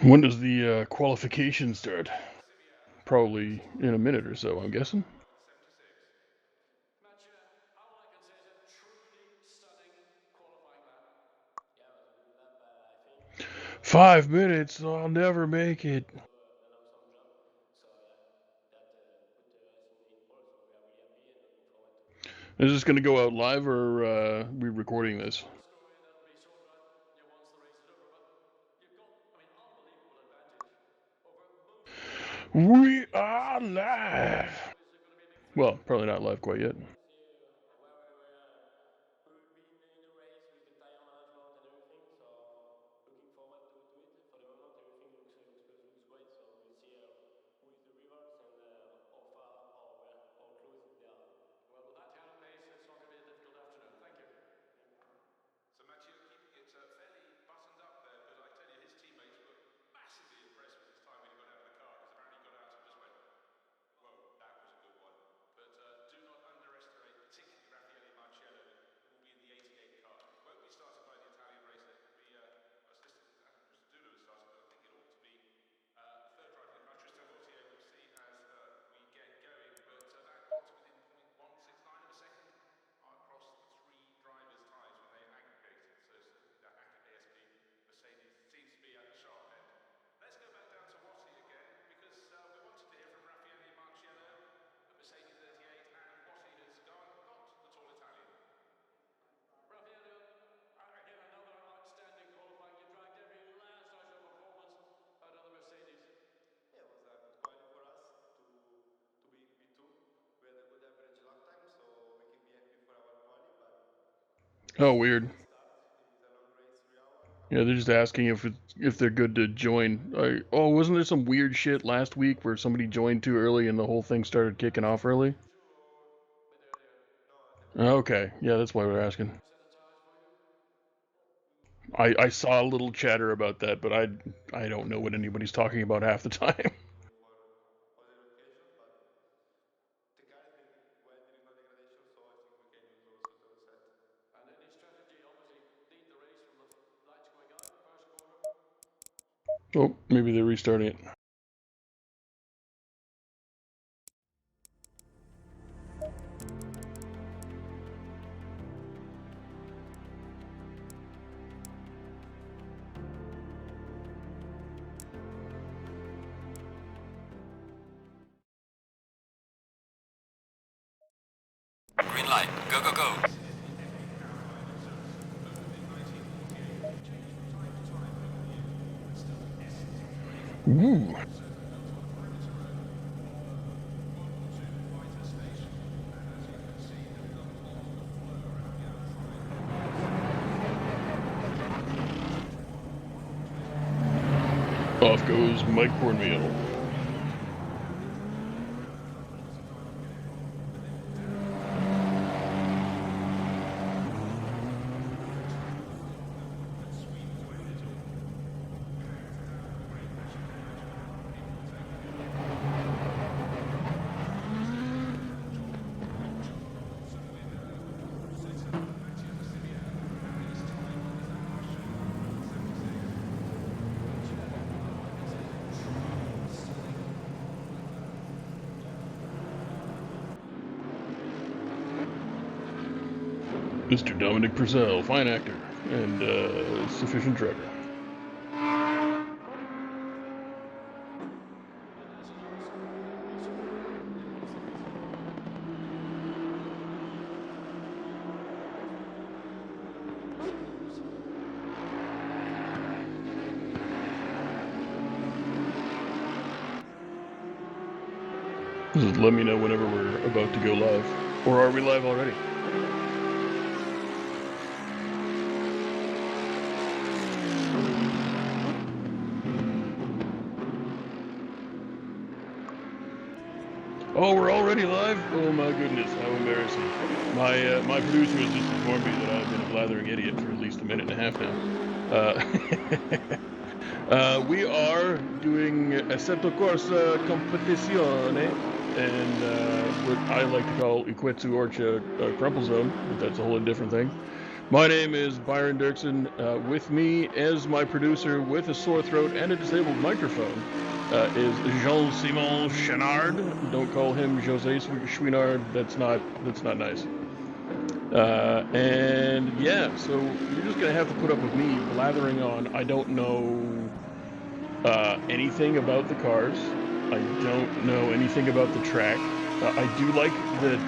When does the qualification start? Probably in a minute or so, I'm guessing. 5 minutes? I'll never make it. Is this going to go out live, or are we recording this? We are live! Well, probably not live quite yet. Oh, weird. Yeah, they're just asking if they're good to join. Oh, wasn't there some weird shit last week where somebody joined too early and the whole thing started kicking off early? Okay, yeah, that's why we're asking. I saw a little chatter about that, but I don't know what anybody's talking about half the time. Oh, maybe they're restarting it. Green light. Go, go, go. Ooh. Off goes Mike Cornmeal. Mr. Dominic Purcell, fine actor and sufficient driver. Just let me know whenever we're about to go live. Or are we live already? Oh, we're already live? Oh my goodness, how embarrassing. My producer has just informed me that I've been a blathering idiot for at least a minute and a half now. We are doing ASSETTO CORSA COMPETIZIONE, and what I like to call Uquetsu Orcha Crumple Zone, but that's a whole different thing. My name is Byron Dirksen. With me as my producer, with a sore throat and a disabled microphone, is Jean-Simon Chenard. Don't call him Jose Chouinard. That's not nice. And yeah, so you're just gonna have to put up with me blathering on. I don't know anything about the cars. I don't know anything about the track. I do like that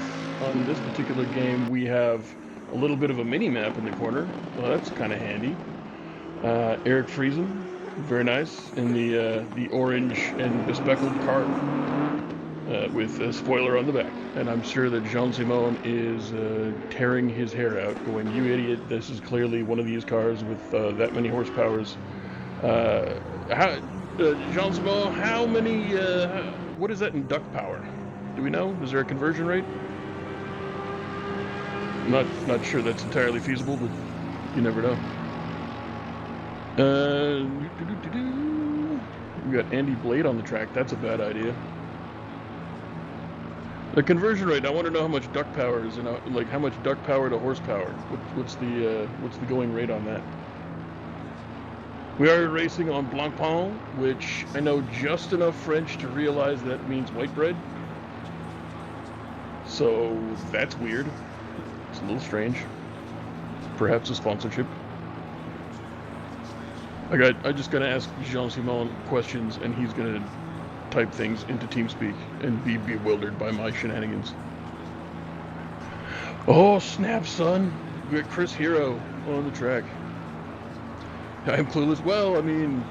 on this particular game we have a little bit of a mini map in the corner. Well, that's kind of handy. Eric Friesen, very nice in the orange and bespeckled car with a spoiler on the back. And I'm sure that Jean Simon is tearing his hair out, going, "You idiot! This is clearly one of these cars with that many horsepowers." How, Jean Simon, how many? What is that in duck power? Do we know? Is there a conversion rate? Not sure that's entirely feasible, but you never know. We got Andy Blade on the track. That's a bad idea. The conversion rate. I want to know how much duck power is in, like how much duck power to horsepower. What's the going rate on that? We are racing on Blancpain, which I know just enough French to realize that means white bread. So that's weird. It's a little strange. Perhaps a sponsorship. I just gotta ask Jean-Simon questions, and he's gonna type things into TeamSpeak and be bewildered by my shenanigans. Oh snap, son! We got Chris Hero on the track. I'm clueless. Well, I mean,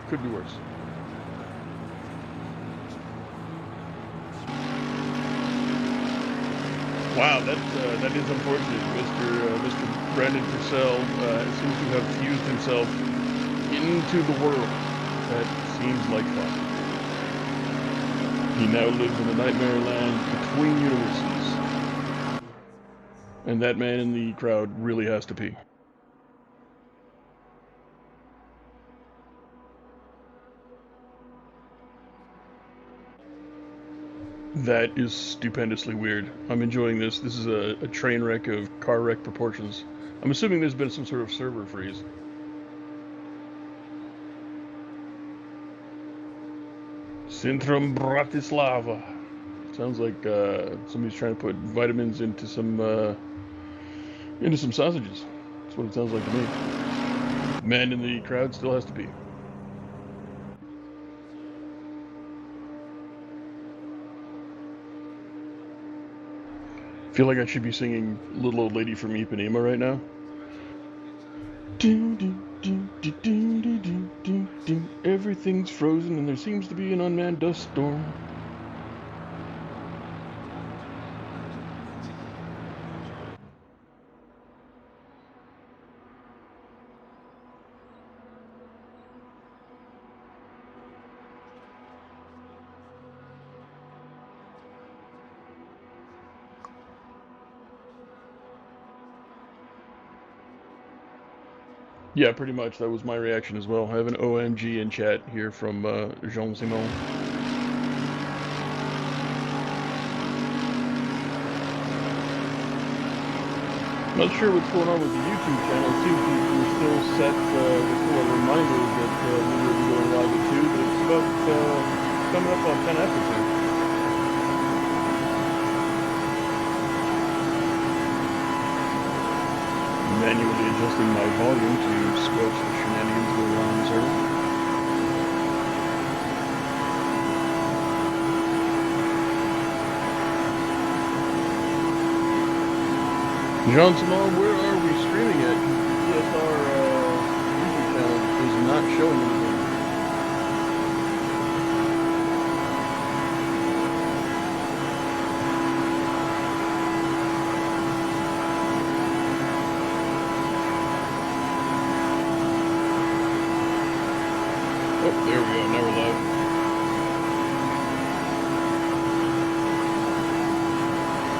could be worse. Wow, that is unfortunate. Mr. Brandon Purcell seems to have fused himself into the world. That seems like fun. He now lives in a nightmare land between universes. And that man in the crowd really has to pee. That is stupendously weird. I'm enjoying this. This is a train wreck of car wreck proportions. I'm assuming there's been some sort of server freeze. Centrum Bratislava. Sounds like somebody's trying to put vitamins into some sausages. That's what it sounds like to me. Man in the crowd still has to pee. Feel like I should be singing Little Old Lady from Ipanema right now. Everything's frozen and there seems to be an unmanned dust storm. Yeah, pretty much. That was my reaction as well. I have an OMG in chat here from Jean-Simon. Not sure what's going on with the YouTube channel. It seems we're still set with a reminder that we will be going live at 2, but it's about coming up on 10 after 2. Manually adjusting my volume to squelch the shenanigans going on in the server. Jean Simon, where are we streaming at? ESR YouTube channel is not showing anything. Oh, there we go. Now we're live.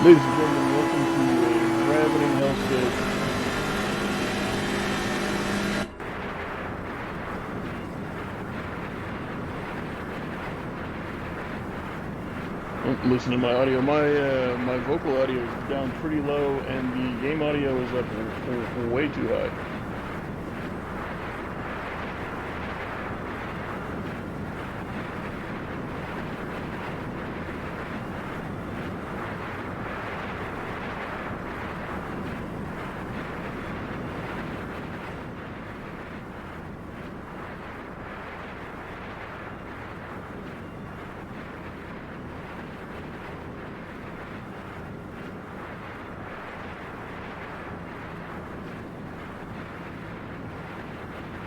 Ladies and gentlemen, welcome to a ravening hellscape. Oh, I'm listening to my audio. My vocal audio is down pretty low, and the game audio is up way too high.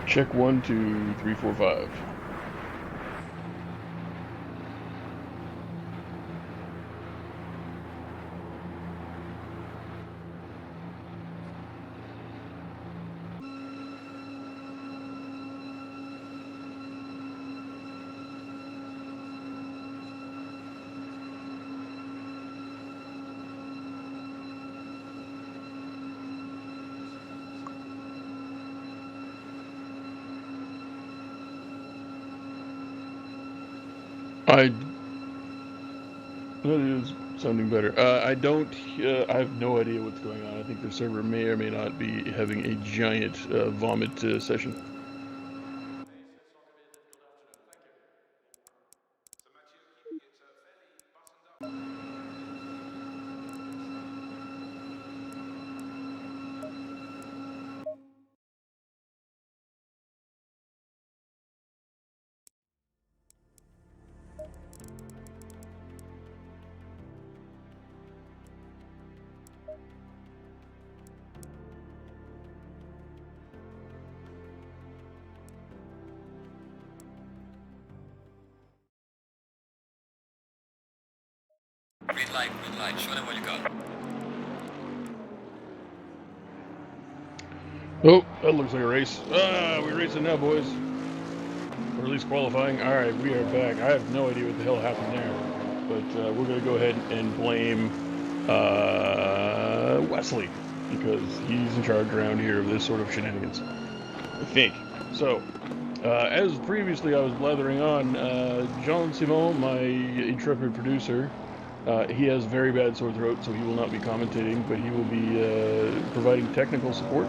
Check 1, 2, 3, 4, 5. That is sounding better. I have no idea what's going on. I think the server may or may not be having a giant vomit session. Green light. Show them what you got. Oh, that looks like a race. We're racing now, boys. Or at least qualifying. All right, we are back. I have no idea what the hell happened there, but we're gonna go ahead and blame Wesley because he's in charge around here of this sort of shenanigans. I think so. As previously I was blathering on, Jean Simon, my intrepid producer, he has very bad sore throat, so he will not be commentating, but he will be providing technical support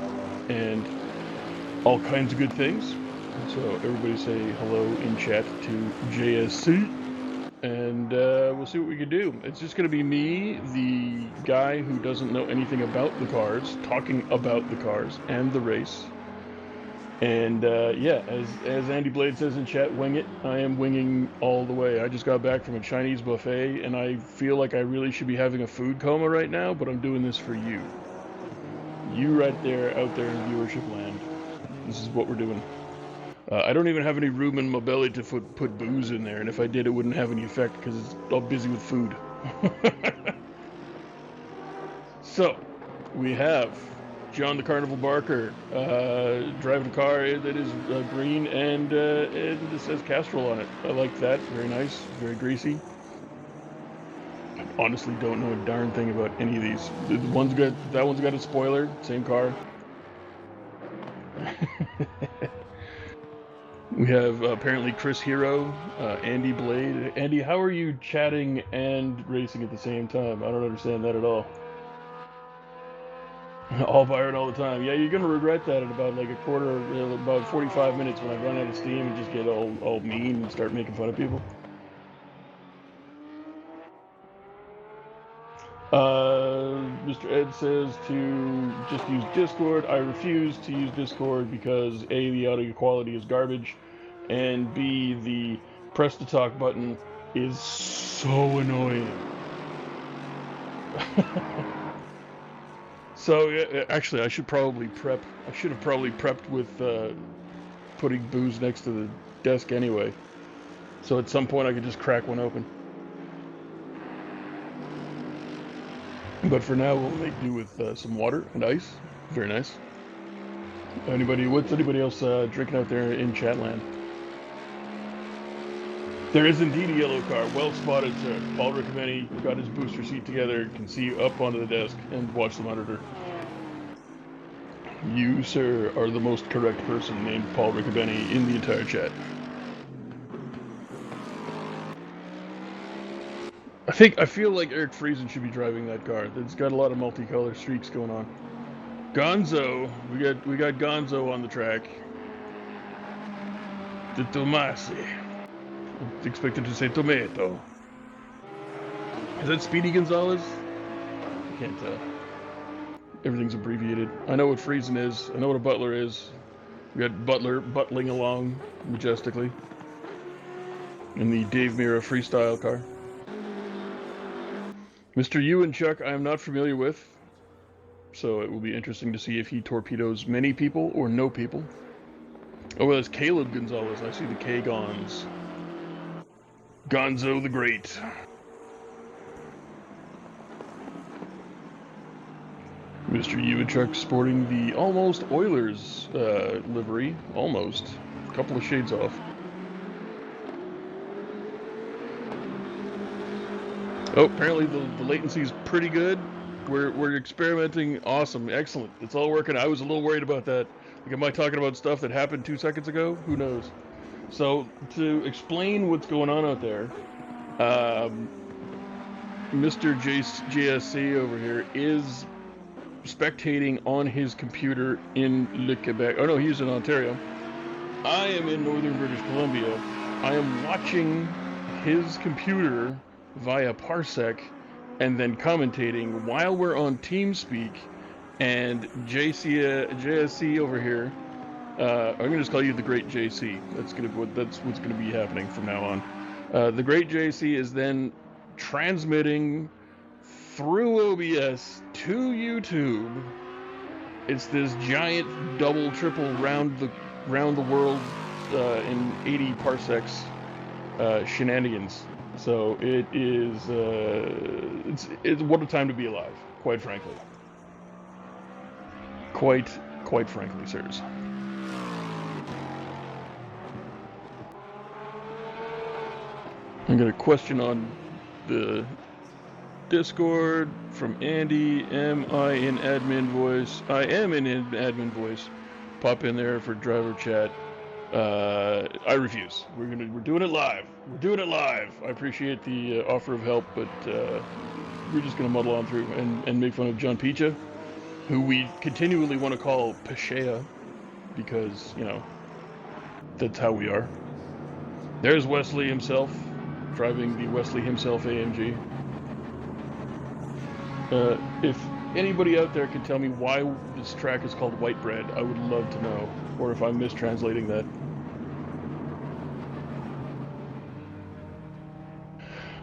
and all kinds of good things. So everybody say hello in chat to JSC, and we'll see what we can do. It's just going to be me, the guy who doesn't know anything about the cars, talking about the cars and the race. And yeah, as Andy Blade says in chat, wing it. I am winging all the way. I just got back from a Chinese buffet, and I feel like I really should be having a food coma right now, but I'm doing this for you. You right there, out there in viewership land. This is what we're doing. I don't even have any room in my belly to put booze in there, and if I did, it wouldn't have any effect because it's all busy with food. So, we have John the Carnival Barker driving a car that is green and it says Castrol on it. I like that. Very nice. Very greasy. I honestly don't know a darn thing about any of these. That one's got a spoiler. Same car. We have apparently Chris Hero, Andy Blade. Andy, how are you chatting and racing at the same time? I don't understand that at all. All fired all the time. Yeah, you're gonna regret that in about like a quarter, about 45 minutes when I run out of steam and just get all mean and start making fun of people. Mr. Ed says to just use Discord. I refuse to use Discord because A, the audio quality is garbage, and B, the press to talk button is so annoying. So actually, I should probably prep. I should have probably prepped with putting booze next to the desk anyway. So at some point I could just crack one open. But for now, we'll make do with some water and ice. Very nice. What's anybody else drinking out there in Chatland? There is indeed a yellow car. Well spotted, sir. Paul Riccobeni got his booster seat together, can see up onto the desk and watch the monitor. You, sir, are the most correct person named Paul Riccobeni in the entire chat. I feel like Eric Friesen should be driving that car. It's got a lot of multicolor streaks going on. Gonzo, we got Gonzo on the track. The Tomasi. Expected to say tomato. Is that Speedy Gonzalez? I can't tell. Everything's abbreviated. I know what Friesen is. I know what a butler is. We got Butler buttling along majestically in the Dave Mirra freestyle car. Mr. Ewan Chuck, I am not familiar with, so it will be interesting to see if he torpedoes many people or no people. Oh, well, that's Caleb Gonzalez. I see the K-Gons. Gonzo the Great. Mr. Ewanchuk sporting the almost Oilers livery. Almost. A couple of shades off. Oh, apparently the latency is pretty good. We're experimenting. Awesome. Excellent. It's all working. I was a little worried about that. Like, am I talking about stuff that happened 2 seconds ago? Who knows? So, to explain what's going on out there, Mr. JSC over here is spectating on his computer in Le Quebec. Oh no, he's in Ontario. I am in northern British Columbia. I am watching his computer via Parsec and then commentating while we're on TeamSpeak. And JSC over here, I'm gonna just call you the Great JC. That's what's gonna be happening from now on. The Great JC is then transmitting through OBS to YouTube. It's this giant double, triple round the world in 80 parsecs shenanigans. So it is it's what a time to be alive, quite frankly. Quite frankly, sirs. I got a question on the Discord from Andy. Am I in admin voice? I am in admin voice. Pop in there for driver chat. I refuse. We're doing it live. We're doing it live. I appreciate the offer of help, but we're just gonna muddle on through and make fun of John Picha, who we continually want to call Pashea, because, you know, that's how we are. There's Wesley himself, driving the Wesley himself AMG. If anybody out there can tell me why this track is called White Bread, I would love to know, or if I'm mistranslating that.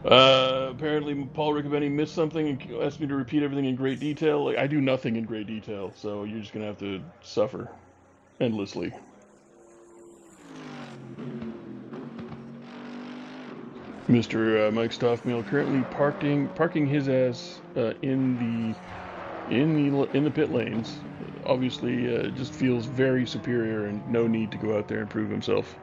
Apparently Paul Riccobeni missed something and asked me to repeat everything in great detail. Like, I do nothing in great detail, so you're just gonna have to suffer endlessly. Mr. Mike Stoffmeal currently parking his ass in the pit lanes. Obviously, just feels very superior and no need to go out there and prove himself.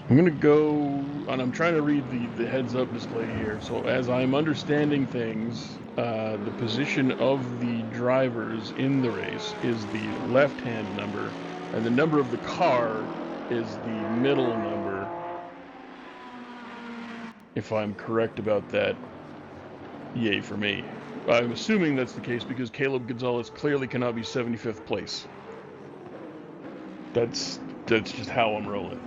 I'm gonna go, and I'm trying to read the heads-up display here. So as I'm understanding things, the position of the drivers in the race is the left-hand number, and the number of the car is the middle number. If I'm correct about that, yay for me. I'm assuming that's the case because Caleb Gonzalez clearly cannot be 75th place. That's just how I'm rolling.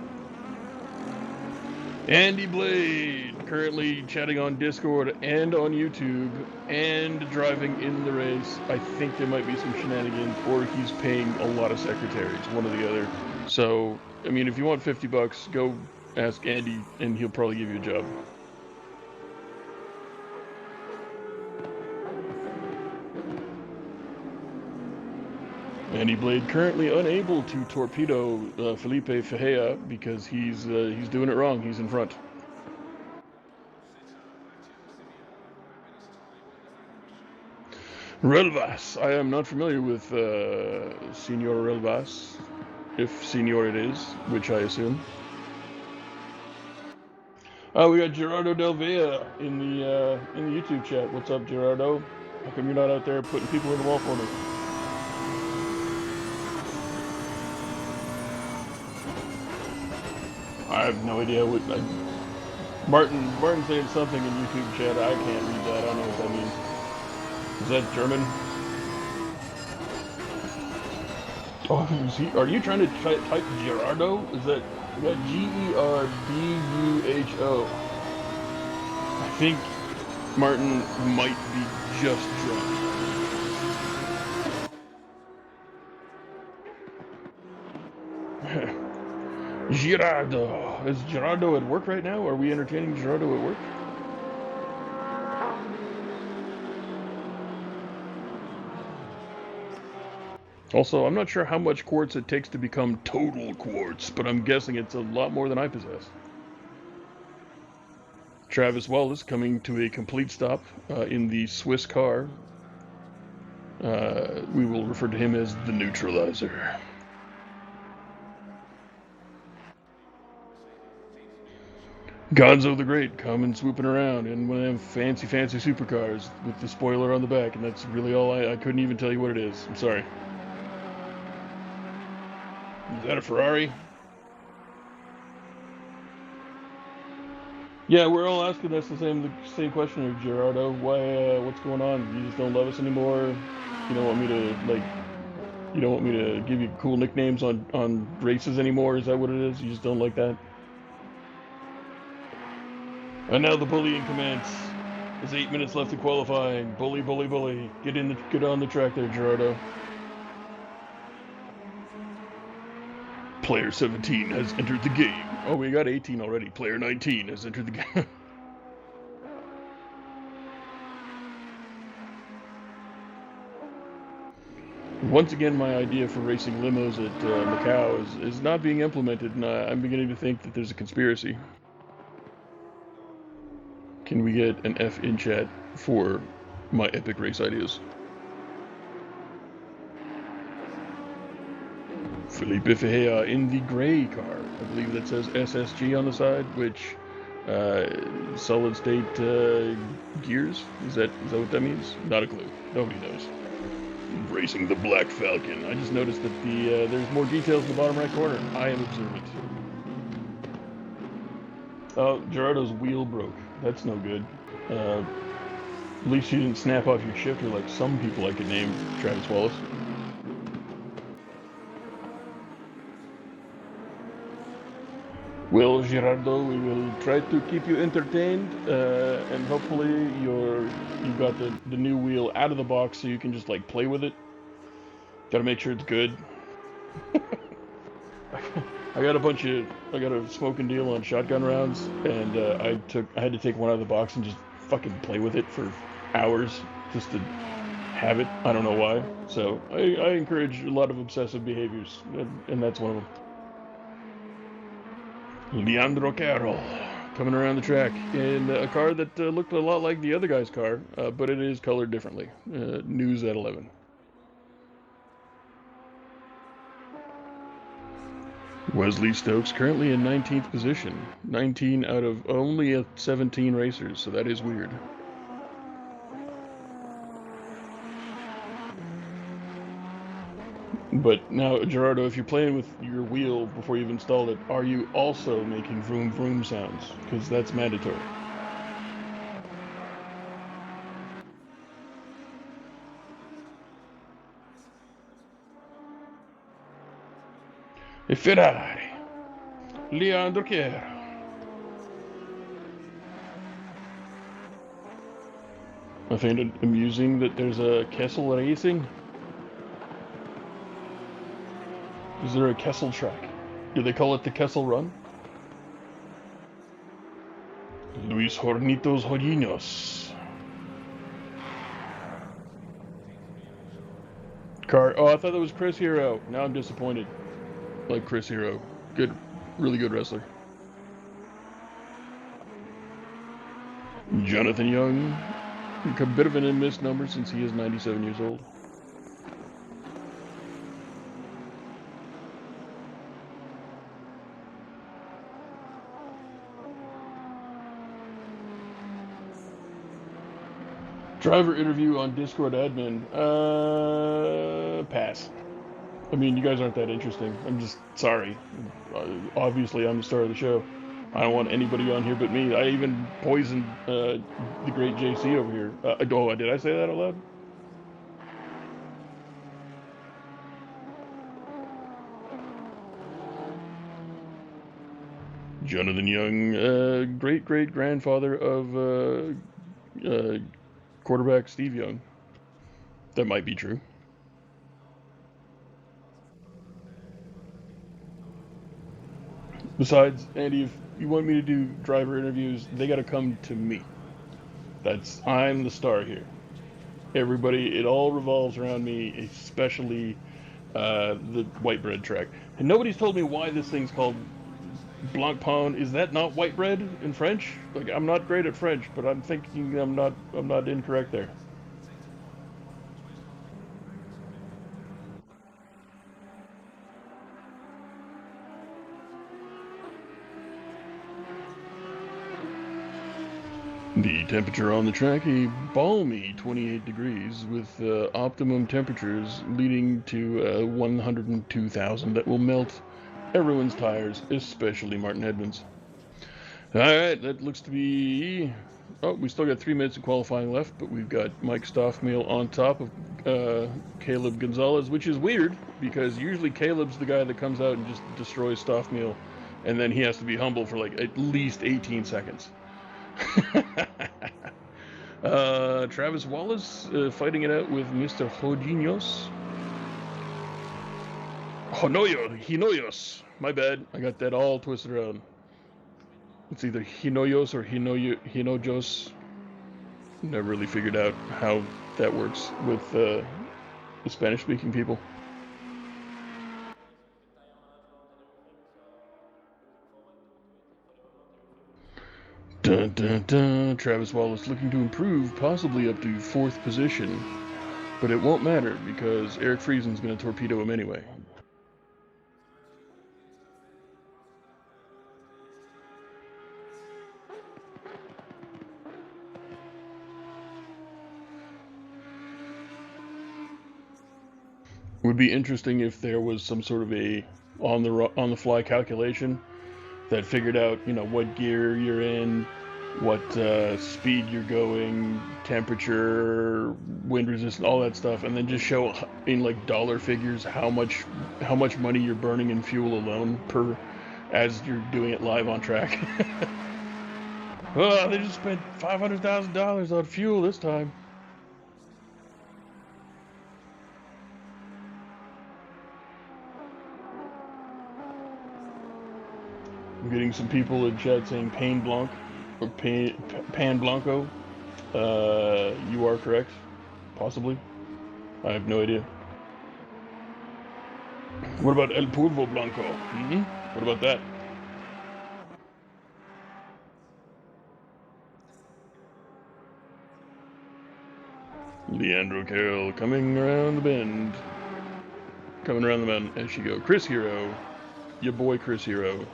Andy Blade, currently chatting on Discord and on YouTube and driving in the race. I think there might be some shenanigans, or he's paying a lot of secretaries, one or the other. So, I mean, if you want $50, go ask Andy and he'll probably give you a job. Andy Blade currently unable to torpedo Felipe Fejea because he's doing it wrong. He's in front. Relvas. I am not familiar with Senor Relvas, if Senor it is, which I assume. Oh, we got Gerardo Del Vea in the YouTube chat. What's up, Gerardo? How come you're not out there putting people in the wall for me? I have no idea what. Martin saying something in YouTube chat. I can't read that. I don't know what that means. Is that German? Oh, are you trying to type Gerardo? Is that Gerbuho? I think Martin might be just drunk. Gerardo. Is Gerardo at work right now? Are we entertaining Gerardo at work? Also, I'm not sure how much quartz it takes to become total quartz, but I'm guessing it's a lot more than I possess. Travis Wallace coming to a complete stop in the Swiss car. We will refer to him as the neutralizer. Gonzo the Great coming swooping around in one of them fancy supercars with the spoiler on the back, and that's really all I couldn't even tell you what it is. I'm sorry. Is that a Ferrari? Yeah, we're all asking us the same question of Gerardo. Why? What's going on? You just don't love us anymore? You don't want me to You don't want me to give you cool nicknames on races anymore? Is that what it is? You just don't like that? And now the bullying commence. There's 8 minutes left to qualifying. Bully, bully, bully. Get on the track there, Gerardo. Player 17 has entered the game. Oh, we got 18 already. Player 19 has entered the game. Once again, my idea for racing limos at Macau is not being implemented, and I'm beginning to think that there's a conspiracy. Can we get an F in chat for my epic race ideas? Felipe Fejea in the gray car. I believe that says SSG on the side, which solid state gears. Is that what that means? Not a clue. Nobody knows. Racing the Black Falcon. I just noticed that there's more details in the bottom right corner. I am observant. Oh, Gerardo's wheel broke. That's no good. At least you didn't snap off your shifter like some people I could name, Travis Wallace. Well, Gerardo, we will try to keep you entertained, and hopefully you got the new wheel out of the box so you can just like play with it. Gotta make sure it's good. I got a smoking deal on shotgun rounds, and I had to take one out of the box and just fucking play with it for hours just to have it. I don't know why. So I encourage a lot of obsessive behaviors, and that's one of them. Leandro Carroll coming around the track in a car that looked a lot like the other guy's car, but it is colored differently. News at 11. Wesley Stokes currently in 19th position. 19 out of only 17 racers, so that is weird. But now, Gerardo, if you're playing with your wheel before you've installed it, are you also making vroom vroom sounds? Because that's mandatory. A Ferrari. Leandro Chiero. I find it amusing that there's a Kessel Racing. Is there a Kessel track? Do they call it the Kessel Run? Luis Hornitos Horinos. Car. Oh, I thought that was Chris Hero. Now I'm disappointed. Like Chris Hero. Good, really good wrestler. Jonathan Young. A bit of an misnomer since he is 97 years old. Driver interview on Discord admin. Pass. I mean, you guys aren't that interesting. I'm just sorry. Obviously, I'm the star of the show. I don't want anybody on here but me. I even poisoned the great JC over here. Oh, did I say that out loud? Jonathan Young, great-great-grandfather of quarterback Steve Young. That might be true. Besides, Andy, if you want me to do driver interviews, they got to come to me. I'm the star here. Everybody, it all revolves around me, especially the white bread track. And nobody's told me why this thing's called Blancpain. Is that not white bread in French? Like, I'm not great at French, but I'm thinking I'm not incorrect there. The temperature on the track, a balmy 28 degrees with optimum temperatures leading to 102,000 that will melt everyone's tires, especially Martin Edmonds. Alright, that looks to be... Oh, we still got 3 minutes of qualifying left, but we've got Mike Stoffmeal on top of Caleb Gonzalez, which is weird, because usually Caleb's the guy that comes out and just destroys Stoffmeal, and then he has to be humble for like at least 18 seconds. Travis Wallace fighting it out with Mr. Hojinhos. Hinoyos. My bad. I got that all twisted around. It's either Hinoyos or Hinojos. Never really figured out how that works with the Spanish-speaking people. Dun dun dun. Travis Wallace looking to improve, possibly up to 4th position. But it won't matter because Eric Friesen's going to torpedo him anyway. It would be interesting if there was some sort of a on the fly calculation that figured out, what gear you're in, what speed you're going, temperature, wind resistance, all that stuff, and then just show in like dollar figures how much money you're burning in fuel alone as you're doing it live on track. Oh, they just spent $500,000 on fuel this time. I'm getting some people in chat saying Pain Blanc or Pan Blanco. You are correct. Possibly. I have no idea. What about El Pulvo Blanco? What about that? Leandro Carroll coming around the bend. Coming around the bend as she go. Chris Hero. Your boy Chris Hero.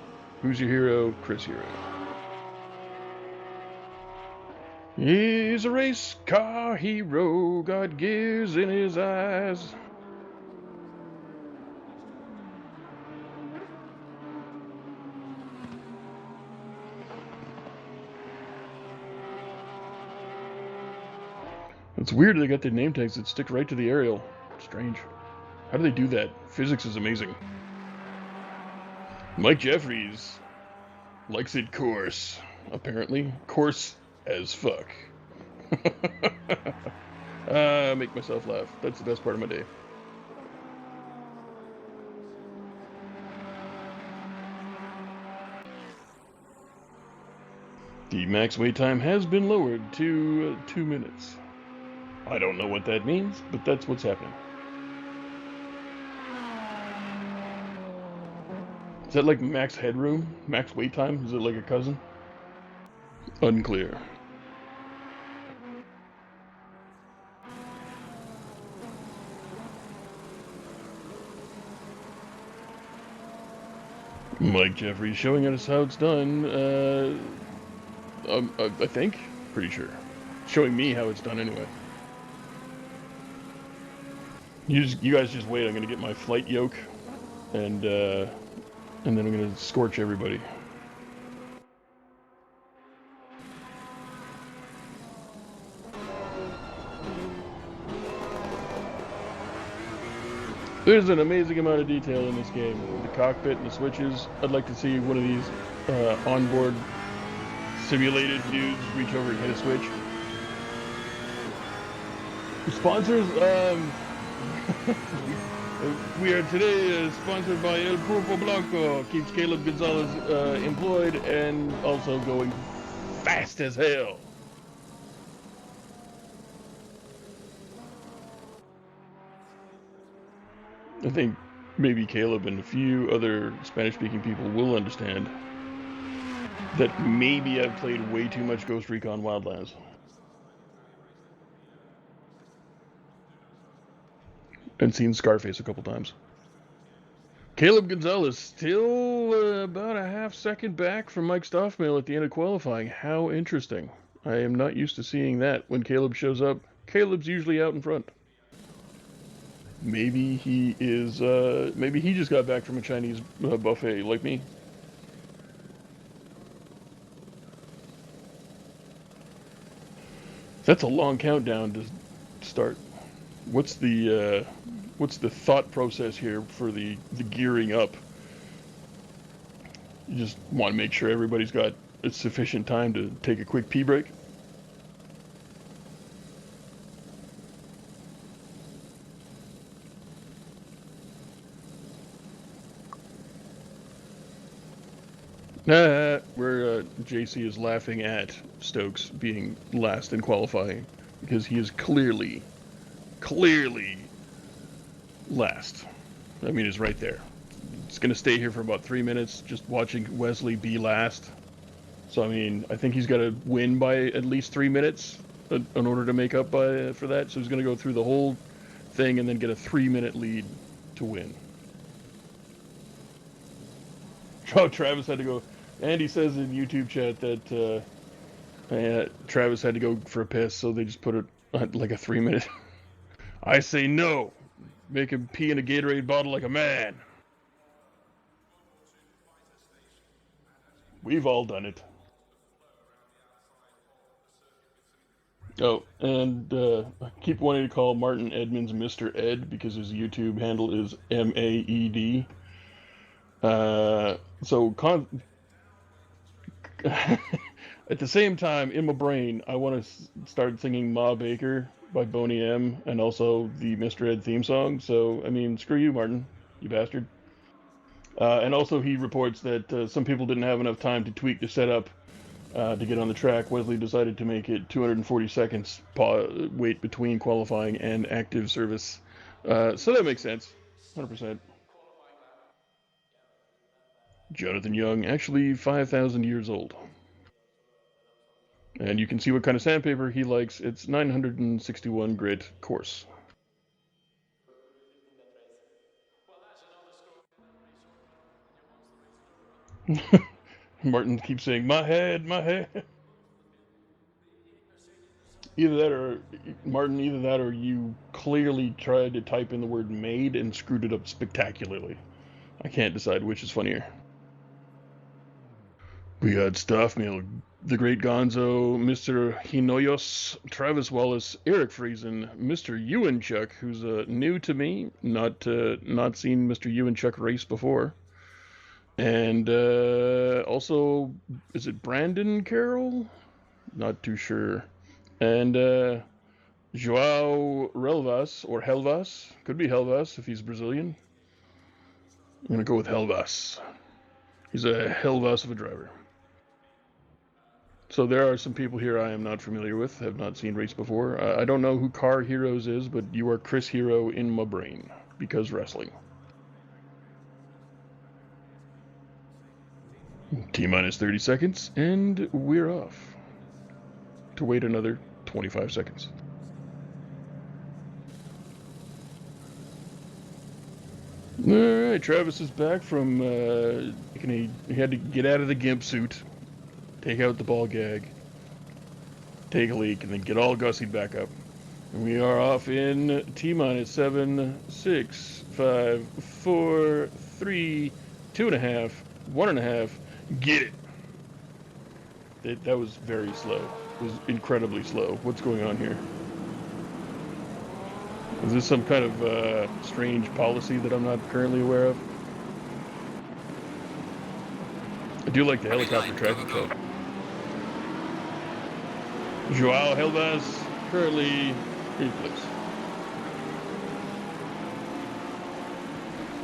Who's your hero? Chris Hero. He's a race car hero, got gears in his eyes. It's weird they got their name tags that stick right to the aerial. Strange. How do they do that? Physics is amazing. Mike Jeffries likes it coarse, apparently. Coarse as fuck. Make myself laugh. That's the best part of my day. The max wait time has been lowered to 2 minutes. I don't know what that means, but that's what's happening. Is that like max headroom? Max wait time? Is it like a cousin? Unclear. Mike Jeffries showing us how it's done. I think. Pretty sure. Showing me how it's done anyway. You guys just wait. I'm gonna get my flight yoke, and then I'm gonna scorch everybody. There's an amazing amount of detail in this game. The cockpit and the switches. I'd like to see one of these onboard simulated dudes reach over and hit a switch. Sponsors, we are today sponsored by El Pulpo Blanco. Keeps Caleb Gonzalez employed and also going fast as hell. I think maybe Caleb and a few other Spanish-speaking people will understand that maybe I've played way too much Ghost Recon Wildlands. And seen Scarface a couple times. Caleb Gonzalez still about a half second back from Mike Stoffmail at the end of qualifying. How interesting. I am not used to seeing that. When Caleb shows up, Caleb's usually out in front. Maybe he is, maybe he just got back from a Chinese buffet like me. That's a long countdown to start. What's the thought process here for the gearing up? You just want to make sure everybody's got sufficient time to take a quick pee break. Where JC is laughing at Stokes being last in qualifying because he is clearly last. I mean, it's right there. It's going to stay here for about 3 minutes just watching Wesley be last. So, I mean, I think he's got to win by at least 3 minutes in order to make up for that. So he's going to go through the whole thing and then get a 3-minute lead to win. Oh, Travis had to go. Andy says in YouTube chat that Travis had to go for a piss, so they just put it like a 3-minute. I say no. Make him pee in a Gatorade bottle like a man. We've all done it. Oh, and I keep wanting to call Martin Edmonds Mr. Ed because his YouTube handle is MAED. At the same time, in my brain, I want to start singing Ma Baker by Boney M and also the Mr. Ed theme song. So, I mean, screw you, Martin, you bastard. And also, he reports that some people didn't have enough time to tweak the setup to get on the track. Wesley decided to make it 240 seconds wait between qualifying and active service. So that makes sense, 100%. Jonathan Young, actually 5,000 years old. And you can see what kind of sandpaper he likes. It's 961 grit coarse. Martin keeps saying, my head, my head. Either that or, Martin, either that or you clearly tried to type in the word made and screwed it up spectacularly. I can't decide which is funnier. We got Stoffmeal, the Great Gonzo, Mr. Hinoyos, Travis Wallace, Eric Friesen, Mr. Ewanchuk, who's new to me, not seen Mr. Ewanchuk race before, and also, is it Brandon Carroll? Not too sure. And Joao Relvas, or Helvas, could be Helvas if he's Brazilian. I'm gonna go with Helvas. He's a Helvas of a driver. So there are some people here I am not familiar with, have not seen race before. I don't know who Car Heroes is, but you are Chris Hero in my brain, because wrestling. T-minus 30 seconds, and we're off. To wait another 25 seconds. Alright, Travis is back from, he had to get out of the gimp suit, take out the ball gag, take a leak, and then get all gussied back up. And we are off in T-minus 7, 6, 5, 4, 3, 2.5, 1.5, get it! That was very slow. It was incredibly slow. What's going on here? Is this some kind of strange policy that I'm not currently aware of? I do like the Green helicopter light, go, tracking go, code. go. Joao Helvas, currently 8th place.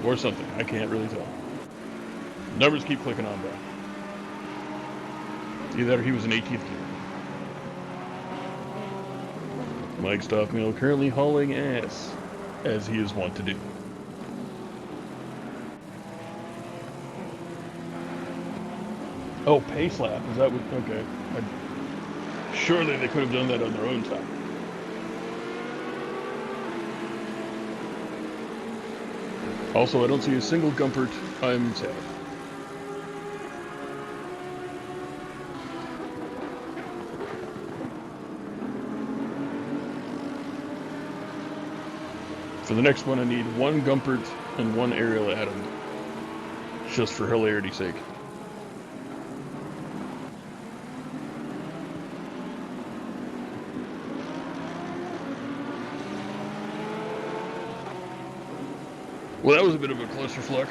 Or something, I can't really tell. Numbers keep clicking on by. Either he was in 18th gear. Mike Stoffmeal currently hauling ass, as he is wont to do. Oh, pace lap, is that what, okay. Surely they could have done that on their own time. Also, I don't see a single Gumpert. I'm sad. For the next one, I need one Gumpert and one Ariel Atom. Just for hilarity's sake. Well, that was a bit of a clusterfuck.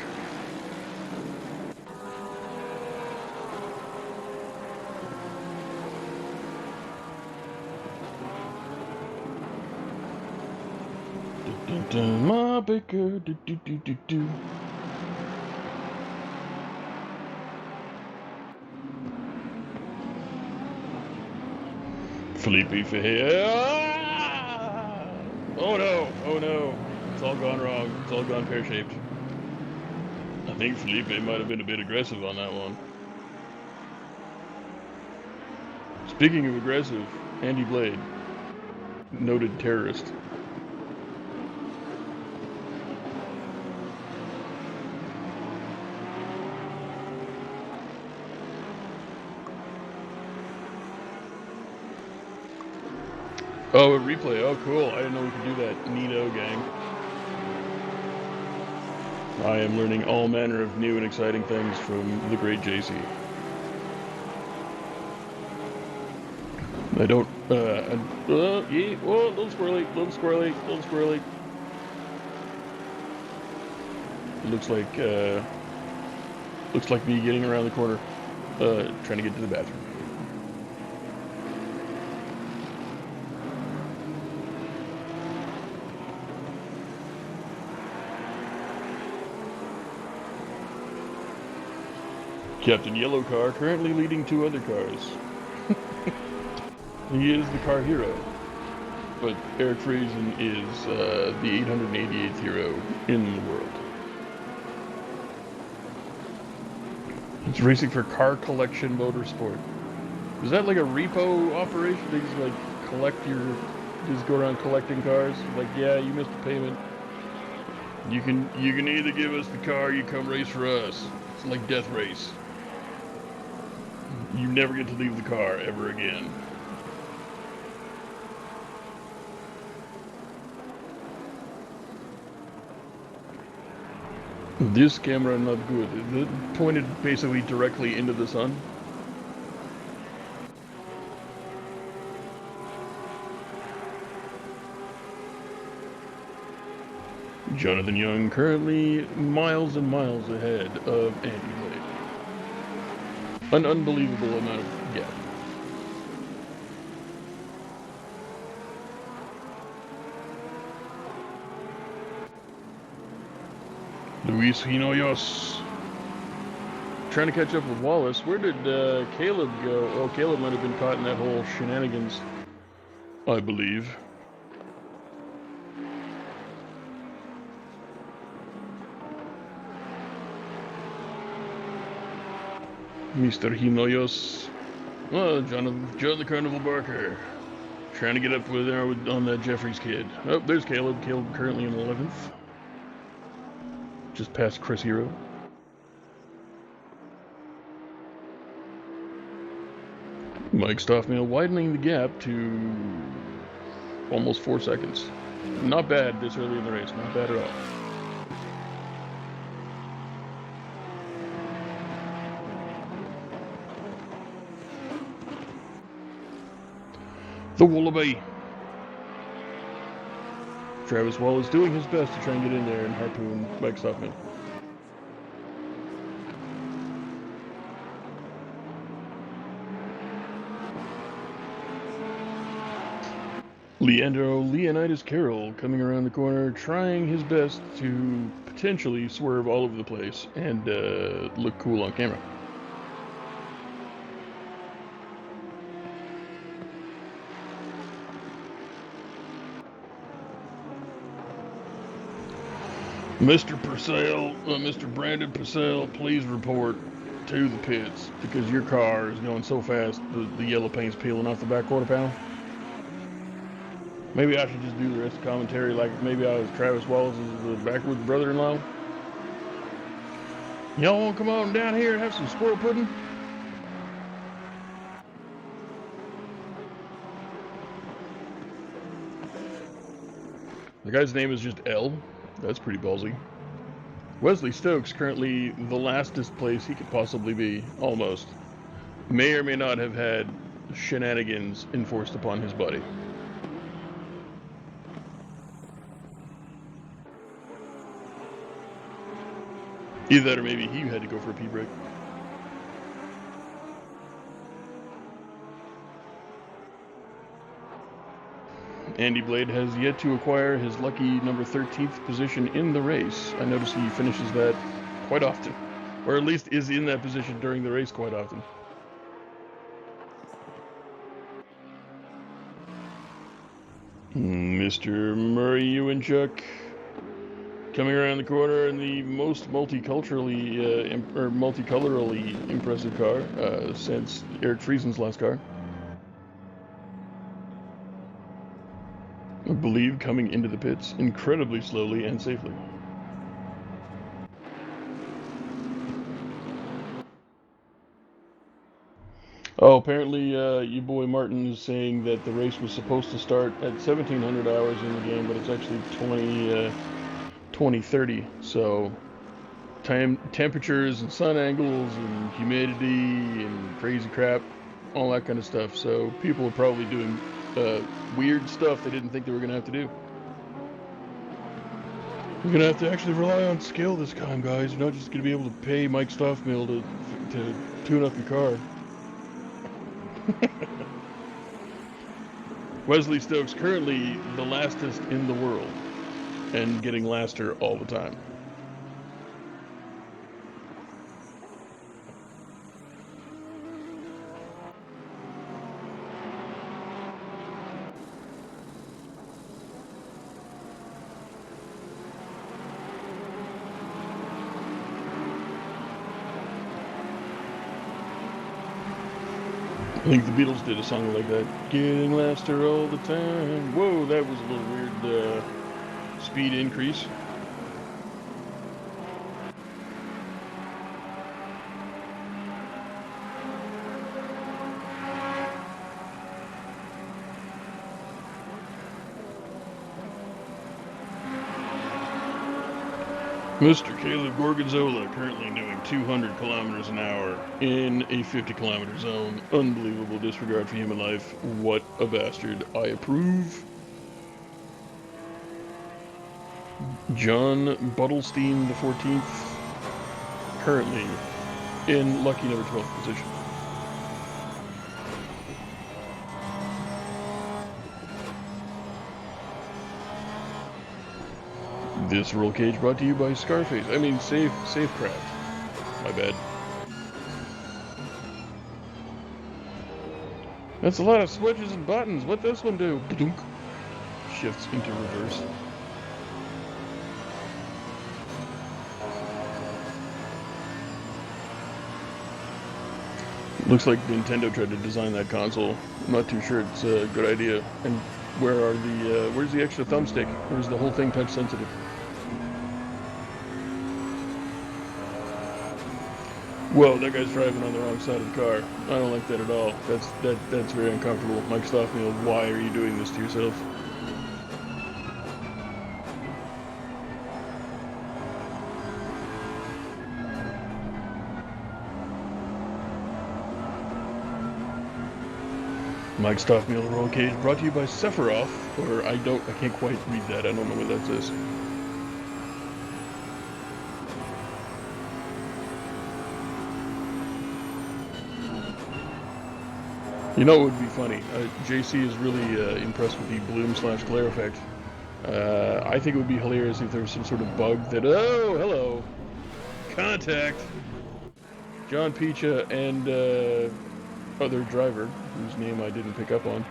My baker, do do do do do. Felipe Fajea. Ah! Oh no! Oh no! It's all gone wrong. It's all gone pear-shaped. I think Felipe might have been a bit aggressive on that one. Speaking of aggressive, Andy Blade, noted terrorist. Oh, a replay. Oh, cool. I didn't know we could do that. Neato, gang. I am learning all manner of new and exciting things from the great JC. I don't, yeah, oh, little squirrely, little squirrely, little squirrely. Looks like me getting around the corner, trying to get to the bathroom. Captain Yellow Car currently leading 2 other cars. He is the car hero, but Eric Friesen is the 888th hero in the world. It's racing for Car Collection Motorsport. Is that like a repo operation? They just like just go around collecting cars? Like, yeah, you missed a payment. You can either give us the car, or you come race for us. It's like Death Race. You never get to leave the car ever again. This camera not good. It pointed basically directly into the sun. Jonathan Young currently miles and miles ahead of Andy Blade. An unbelievable amount of gap. Luis Hinoyos trying to catch up with Wallace. Where did Caleb go? Oh, Caleb might have been caught in that whole shenanigans, I believe. Mr. Hinoyos. Oh, John the Carnival Barker. Trying to get up with there on that Jeffries kid. Oh, there's Caleb. Caleb currently in 11th. Just past Chris Hero. Mike Stoffmeal widening the gap to almost 4 seconds. Not bad this early in the race. Not bad at all. The Wallaby. Travis Wallace doing his best to try and get in there and harpoon Mike Stockman. Leandro Leonidas Carroll coming around the corner, trying his best to potentially swerve all over the place and look cool on camera. Mr. Purcell, Mr. Brandon Purcell, please report to the pits because your car is going so fast the yellow paint's peeling off the back quarter panel. Maybe I should just do the rest of the commentary like maybe I was Travis Wallace's backwoods brother-in-law. Y'all want to come on down here and have some squirrel pudding? The guy's name is just L. That's pretty ballsy. Wesley Stokes, currently the lastest place he could possibly be, almost. May or may not have had shenanigans enforced upon his body. Either that or maybe he had to go for a pee break. Andy Blade has yet to acquire his lucky number 13th position in the race. I notice he finishes that quite often, or at least is in that position during the race quite often. Mr. Murray Ewanchuk coming around the corner in the most multiculturally impressive car since Eric Friesen's last car. I believe coming into the pits incredibly slowly and safely. Oh, apparently your boy Martin is saying that the race was supposed to start at 1700 hours in the game, but it's actually 2030. So temperatures and sun angles and humidity and crazy crap, all that kind of stuff. So people are probably doing weird stuff they didn't think they were going to have to do. We're going to have to actually rely on skill this time, guys. You're not just going to be able to pay Mike Stoffmill to tune up your car. Wesley Stokes currently the lastest in the world and getting laster all the time. I think the Beatles did a song like that. Getting laster all the time. Whoa, that was a little weird speed increase. Mr. Caleb Gorgonzola currently doing 200 kilometers an hour in a 50-kilometer zone. Unbelievable disregard for human life. What a bastard. I approve. John Buttlestein the 14th, currently in lucky number 12th position. This roll cage brought to you by Scarface. I mean, Safecraft. My bad. That's a lot of switches and buttons. What this one do? Shifts into reverse. Looks like Nintendo tried to design that console. I'm not too sure it's a good idea. And where's the extra thumbstick? Or is the whole thing touch sensitive? Whoa, that guy's driving on the wrong side of the car. I don't like that at all. That's very uncomfortable. Mike Stoffmill, why are you doing this to yourself? Mike Stoffmeal Roll Cage brought to you by Sephiroth, or I can't quite read that. I don't know what that says. You know what would be funny? JC is really impressed with the bloom/glare effect. I think it would be hilarious if there was some sort of bug that... Oh, hello! Contact! John Picha and other driver, whose name I didn't pick up on.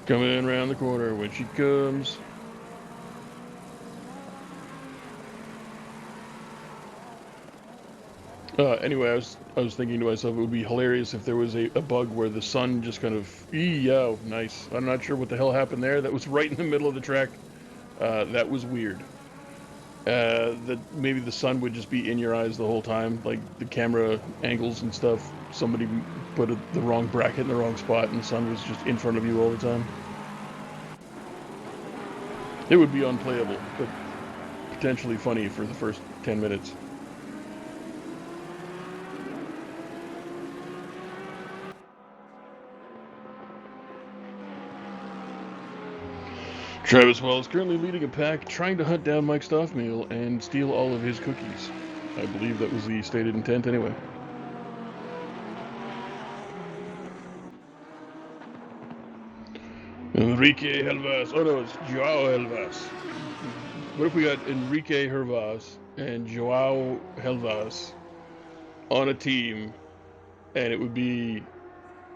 Coming in around the corner when she comes. Anyway, I was thinking to myself, it would be hilarious if there was a bug where the sun just kind of... Yo, nice. I'm not sure what the hell happened there. That was right in the middle of the track. That was weird. That maybe the sun would just be in your eyes the whole time, like the camera angles and stuff. Somebody put the wrong bracket in the wrong spot and the sun was just in front of you all the time. It would be unplayable, but potentially funny for the first 10 minutes. Travis Wells currently leading a pack, trying to hunt down Mike Stoffmeal and steal all of his cookies. I believe that was the stated intent anyway. Enrique Helvas. Oh no, it's Joao Helvas. What if we got Enrique Hervas and Joao Helvas on a team, and it would be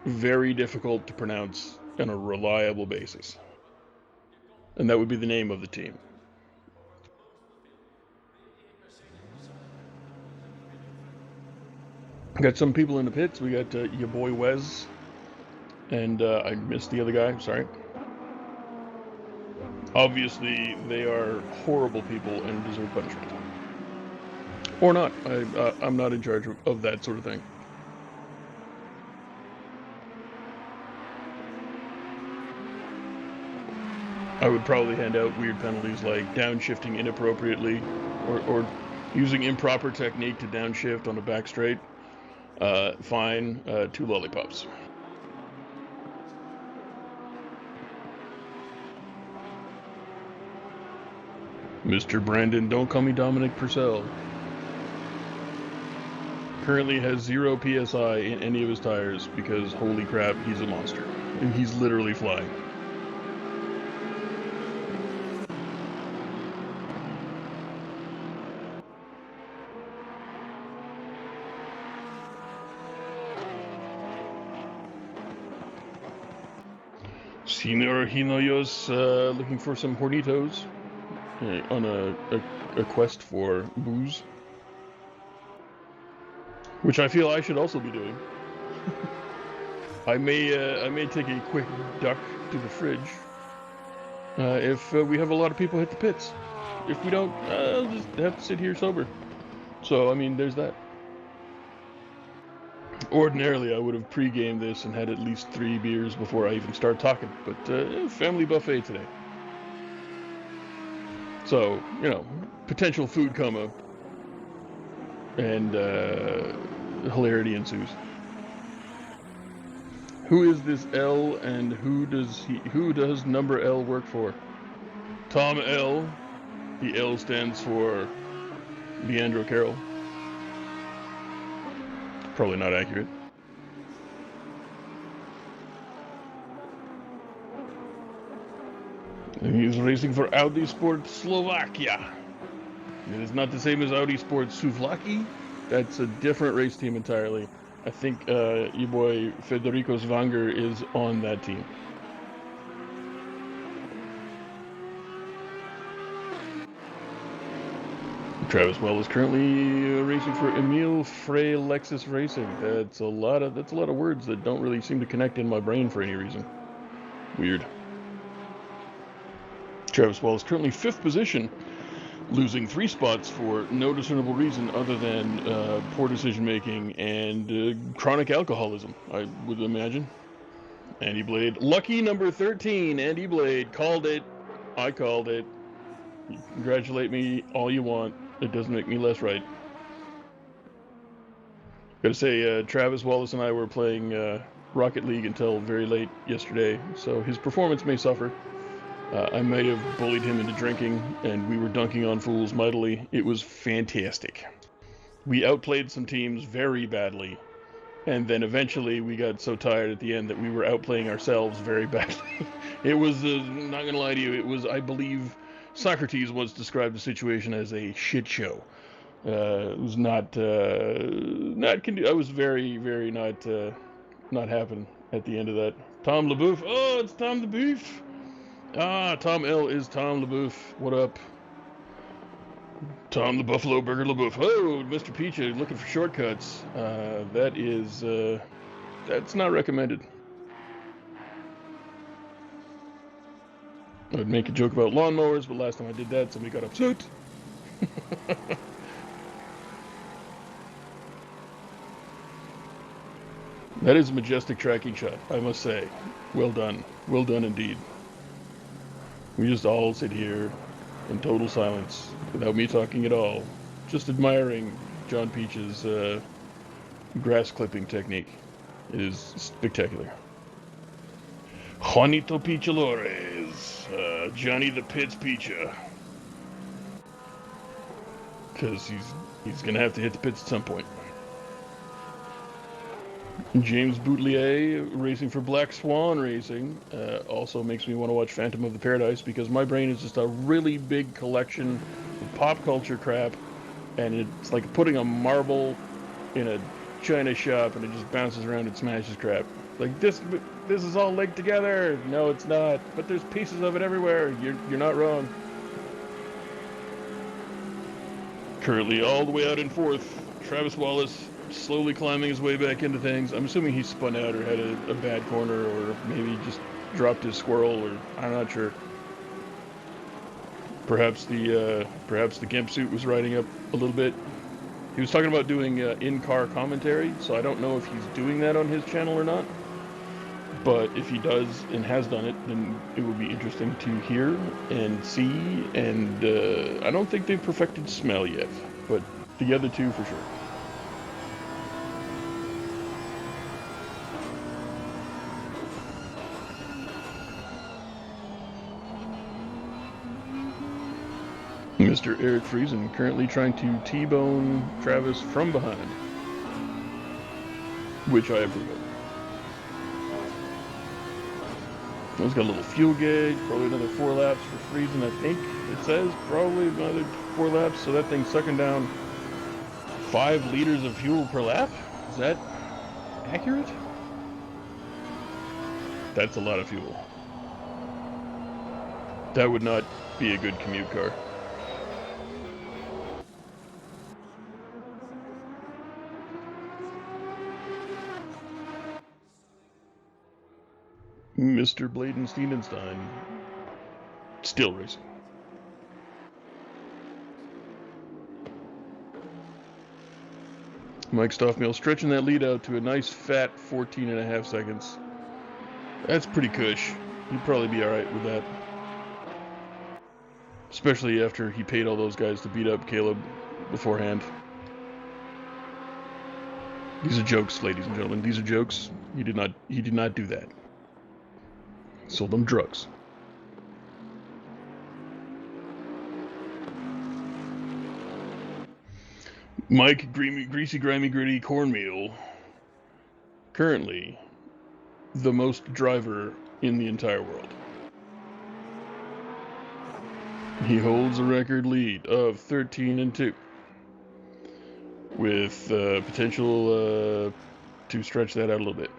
very difficult to pronounce on a reliable basis? And that would be the name of the team. Got some people in the pits. We got your boy Wes, and I missed the other guy. Sorry. Obviously, they are horrible people and deserve punishment. Or not. I'm not in charge of that sort of thing. I would probably hand out weird penalties like downshifting inappropriately or using improper technique to downshift on a back straight. Fine, 2 lollipops. Mr. Brandon, don't call me Dominic Purcell. Currently has 0 PSI in any of his tires because, holy crap, he's a monster. And he's literally flying. Senor Hinoyos looking for some hornitos on a quest for booze, which I feel I should also be doing. I may take a quick duck to the fridge if we have a lot of people hit the pits. If we don't, I'll just have to sit here sober. So I mean, there's that. Ordinarily, I would have pre-gamed this and had at least 3 beers before I even start talking, but family buffet today. So, you know, potential food coma and hilarity ensues. Who is this L and who does number L work for? Tom L. The L stands for Leandro Carroll. Probably not accurate. And he's racing for Audi Sport Slovakia. It is not the same as Audi Sport Suvlaki. That's a different race team entirely. I think your boy Federico Zwanger is on that team. Travis Well is currently racing for Emile Frey Lexus Racing. That's a lot of words that don't really seem to connect in my brain for any reason. Weird. Travis Well is currently 5th position, losing 3 spots for no discernible reason other than poor decision making and chronic alcoholism, I would imagine. Andy Blade, lucky number 13. Andy Blade called it. I called it. Congratulate me all you want. It doesn't make me less right. Gotta say, Travis Wallace and I were playing Rocket League until very late yesterday, so his performance may suffer. I might have bullied him into drinking, and we were dunking on fools mightily. It was fantastic. We outplayed some teams very badly, and then eventually we got so tired at the end that we were outplaying ourselves very badly. It was, not gonna lie to you, it was, I believe, Socrates once described the situation as a shit show. It was not I was very, very not happen at the end of that. Tom LaBouffe. Oh, it's Tom LaBouffe. Ah, Tom L is Tom LaBouffe. What up? Tom the Buffalo Burger LaBouffe. Oh, Mr. Peacha looking for shortcuts. That's not recommended. I'd make a joke about lawnmowers, but last time I did that, somebody got upset. That is a majestic tracking shot, I must say. Well done. Well done indeed. We just all sit here in total silence, without me talking at all, just admiring John Peach's grass clipping technique. It is spectacular. Juanito Pichalores, Johnny the Pits Picha. Because he's gonna have to hit the pits at some point. James Boutelier racing for Black Swan Racing also makes me want to watch Phantom of the Paradise, because my brain is just a really big collection of pop culture crap, and it's like putting a marble in a china shop and it just bounces around and smashes crap. Like this is all linked together. No, it's not. But there's pieces of it everywhere. You're not wrong. Currently all the way out in fourth, Travis Wallace slowly climbing his way back into things. I'm assuming he spun out or had a bad corner, or maybe just dropped his squirrel, or I'm not sure. Perhaps the gimp suit was riding up a little bit. He was talking about doing in-car commentary, so I don't know if he's doing that on his channel or not. But if he does and has done it, then it would be interesting to hear and see. And I don't think they've perfected smell yet, but the other two for sure. Mr. Eric Friesen currently trying to T-bone Travis from behind, which I approve of. He's got a little fuel gauge, probably another 4 laps for Friesen, I think it says. Probably another 4 laps, so that thing's sucking down 5 liters of fuel per lap? Is that accurate? That's a lot of fuel. That would not be a good commute car. Mr. Bladen Steenenstein, still racing. Mike Stoffmeal stretching that lead out to a nice fat 14.5 seconds. That's pretty cush. He'd probably be alright with that. Especially after he paid all those guys to beat up Caleb beforehand. These are jokes, ladies and gentlemen. These are jokes. He did not do that. Sold them drugs. Mike Greasy Grimy Gritty Cornmeal, currently the most driver in the entire world. He holds a record lead of 13-2, with potential to stretch that out a little bit,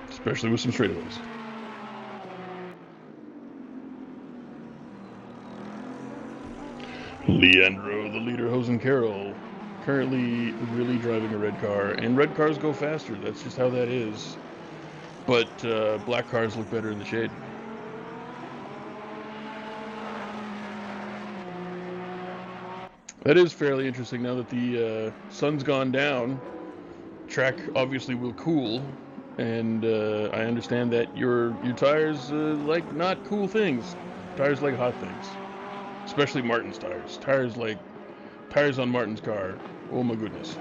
especially with some straightaways. Leandro, the leader, Hosen Carroll, currently really driving a red car, and red cars go faster. That's just how that is. But black cars look better in the shade. That is fairly interesting now that the sun's gone down. Track obviously will cool, and I understand that your tires like not cool things. Tires like hot things. Especially Martin's tires. Tires on Martin's car. Oh my goodness.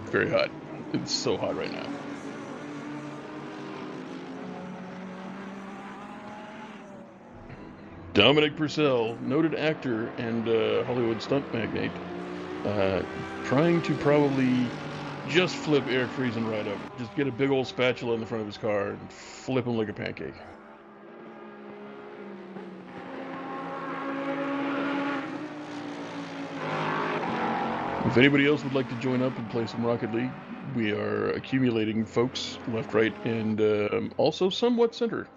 Very hot. It's so hot right now. Dominic Purcell, noted actor and Hollywood stunt magnate, trying to probably just flip Eric Friesen right up. Just get a big old spatula in the front of his car and flip him like a pancake. If anybody else would like to join up and play some Rocket League, we are accumulating folks left, right, and also somewhat center.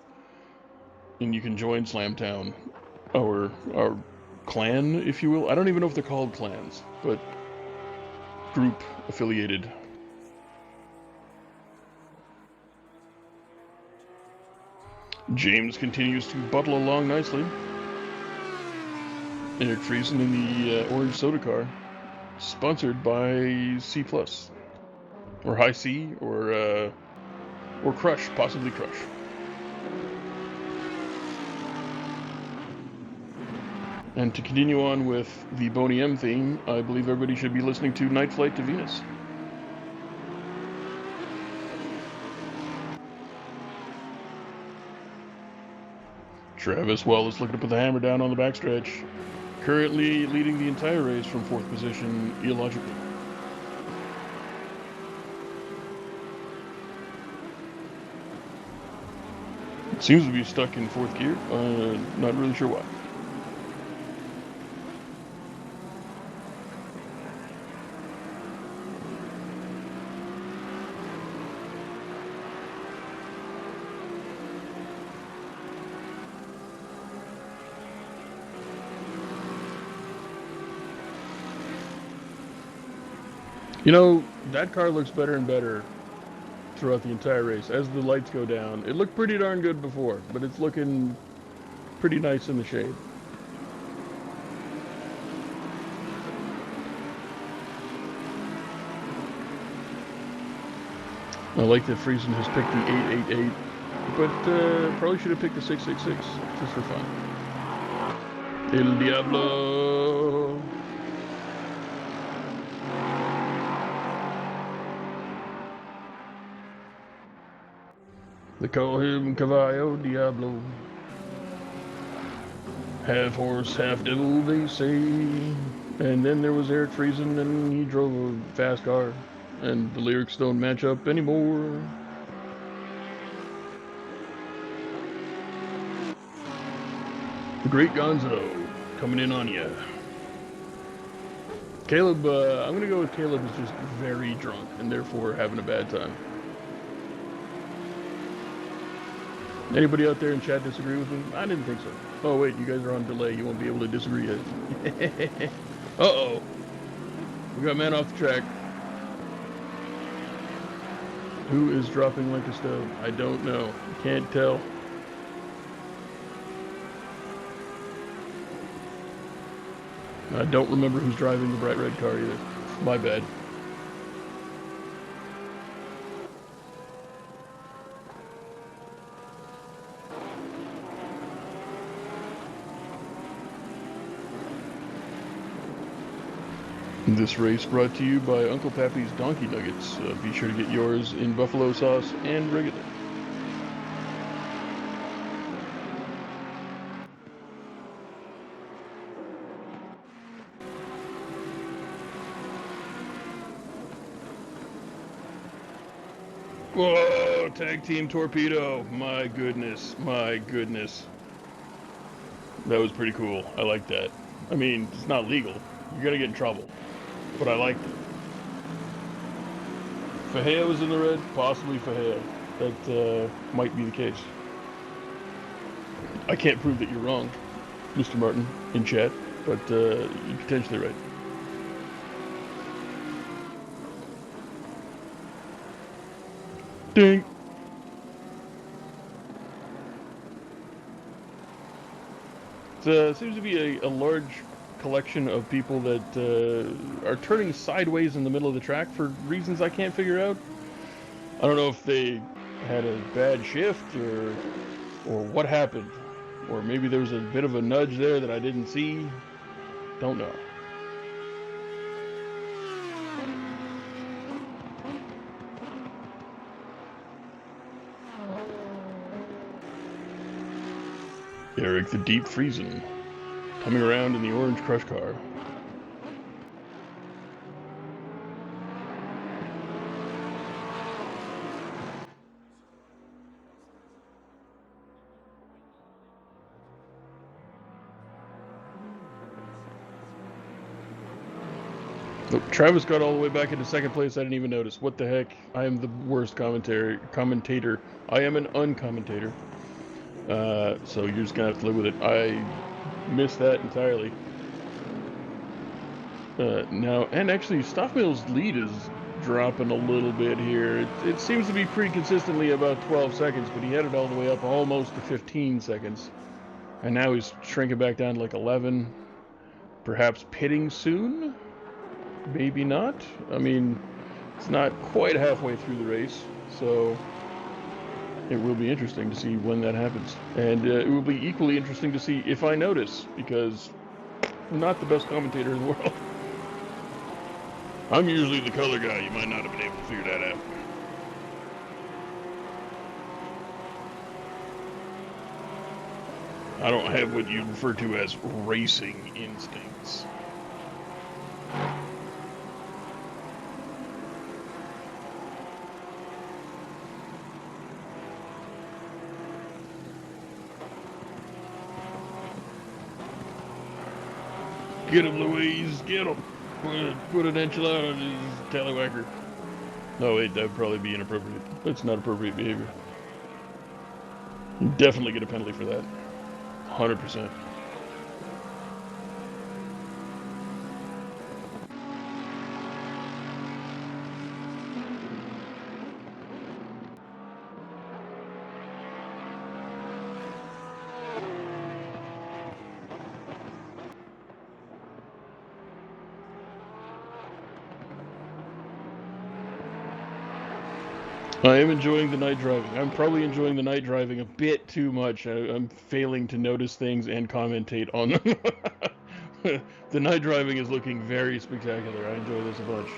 And you can join Slamtown, our clan, if you will. I don't even know if they're called clans, but group affiliated. James continues to buttle along nicely. Eric Friesen in the orange soda car, sponsored by C+, or High C, or Crush, possibly Crush. And to continue on with the Boney M theme, I believe everybody should be listening to Night Flight to Venus. Travis Wallace looking to put the hammer down on the backstretch, currently leading the entire race from 4th position, illogically. It seems to be stuck in 4th gear, not really sure why. You know, that car looks better and better throughout the entire race. As the lights go down, it looked pretty darn good before, but it's looking pretty nice in the shade. I like that Friesen has picked the 888, but probably should have picked the 666, just for fun. El Diablo! They call him Caballo Diablo. Half horse, half devil, they say. And then there was Eric Friesen, and he drove a fast car. And the lyrics don't match up anymore. The Great Gonzo coming in on ya. Caleb, I'm gonna go with Caleb is just very drunk and therefore having a bad time. Anybody out there in chat disagree with me? I didn't think so. Oh wait, you guys are on delay. You won't be able to disagree yet. Uh-oh. We got man off the track. Who is dropping like a stone? I don't know. Can't tell. I don't remember who's driving the bright red car either. My bad. This race brought to you by Uncle Pappy's Donkey Nuggets. Be sure to get yours in buffalo sauce and regular. Whoa, tag team torpedo. My goodness, my goodness. That was pretty cool. I like that. I mean, it's not legal. You're gonna get in trouble. But I liked it. Fajea was in the red, possibly Fajea. That might be the case. I can't prove that you're wrong, Mr. Martin, in chat, but you're potentially right. Ding! It seems to be a large collection of people that are turning sideways in the middle of the track for reasons I can't figure out. I don't know if they had a bad shift or what happened. Or maybe there was a bit of a nudge there that I didn't see. Don't know. Eric the Deep Friesen, coming around in the orange crush car. Look, Travis got all the way back into second place. I didn't even notice. What the heck? I am the worst commentator. I am an uncommentator. So you're just gonna have to live with it. I missed that entirely. Now, and actually, Stoffmill's lead is dropping a little bit here. It seems to be pretty consistently about 12 seconds, but he had it all the way up almost to 15 seconds. And now he's shrinking back down to like 11. Perhaps pitting soon? Maybe not. I mean, it's not quite halfway through the race, so it will be interesting to see when that happens. And it will be equally interesting to see if I notice, because I'm not the best commentator in the world. I'm usually the color guy. You might not have been able to figure that out. I don't have what you refer to as racing instincts. Get him, Louise, get him. Put an enchilada on his tallywhacker. No, wait, that would probably be inappropriate. That's not appropriate behavior. You definitely get a penalty for that. 100%. I am enjoying the night driving. I'm probably enjoying the night driving a bit too much. I'm failing to notice things and commentate on them. The night driving is looking very spectacular. I enjoy this a bunch.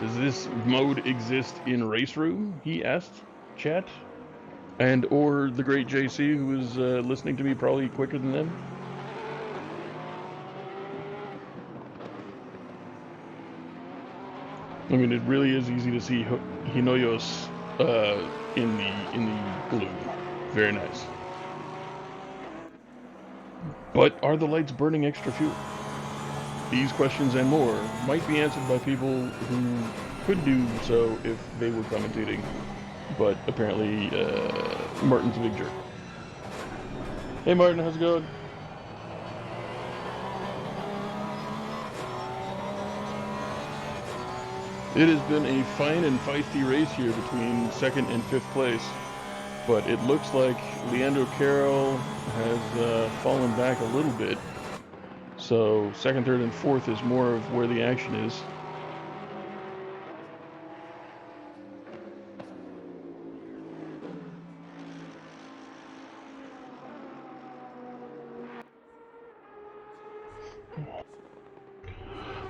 Does this mode exist in Race Room? He asked chat. And or the great JC, who is listening to me probably quicker than them. I mean, it really is easy to see Hinoyo's in the blue. Very nice. But are the lights burning extra fuel? These questions and more might be answered by people who could do so if they were commentating, but apparently Martin's a big jerk. Hey Martin, how's it going? It has been a fine and feisty race here between second and fifth place, but it looks like Leandro Carroll has fallen back a little bit. So second, third, and fourth is more of where the action is.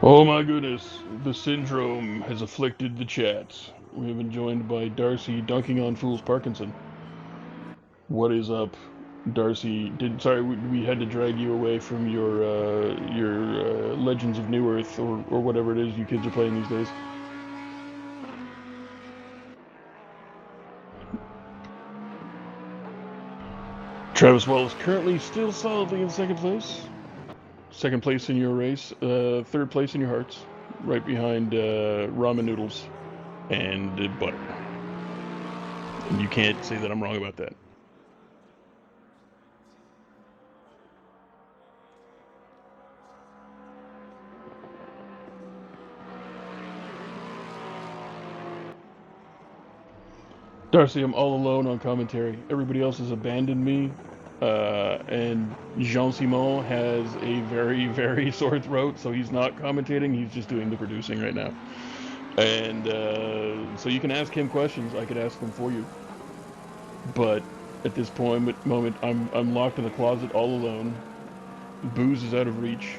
Oh my goodness, the syndrome has afflicted the chat. We have been joined by Darcy dunking on Fool's Parkinson. What is up, Darcy? Sorry, we had to drag you away from your Legends of New Earth or whatever it is you kids are playing these days. Travis Wells currently still solidly in second place. Second place in your race, third place in your hearts, right behind ramen noodles and butter. And you can't say that I'm wrong about that. Darcy, I'm all alone on commentary. Everybody else has abandoned me. And Jean-Simon has a very, very sore throat, so he's not commentating. He's just doing the producing right now. And so you can ask him questions. I could ask them for you. But At this moment, I'm locked in the closet all alone. Booze is out of reach,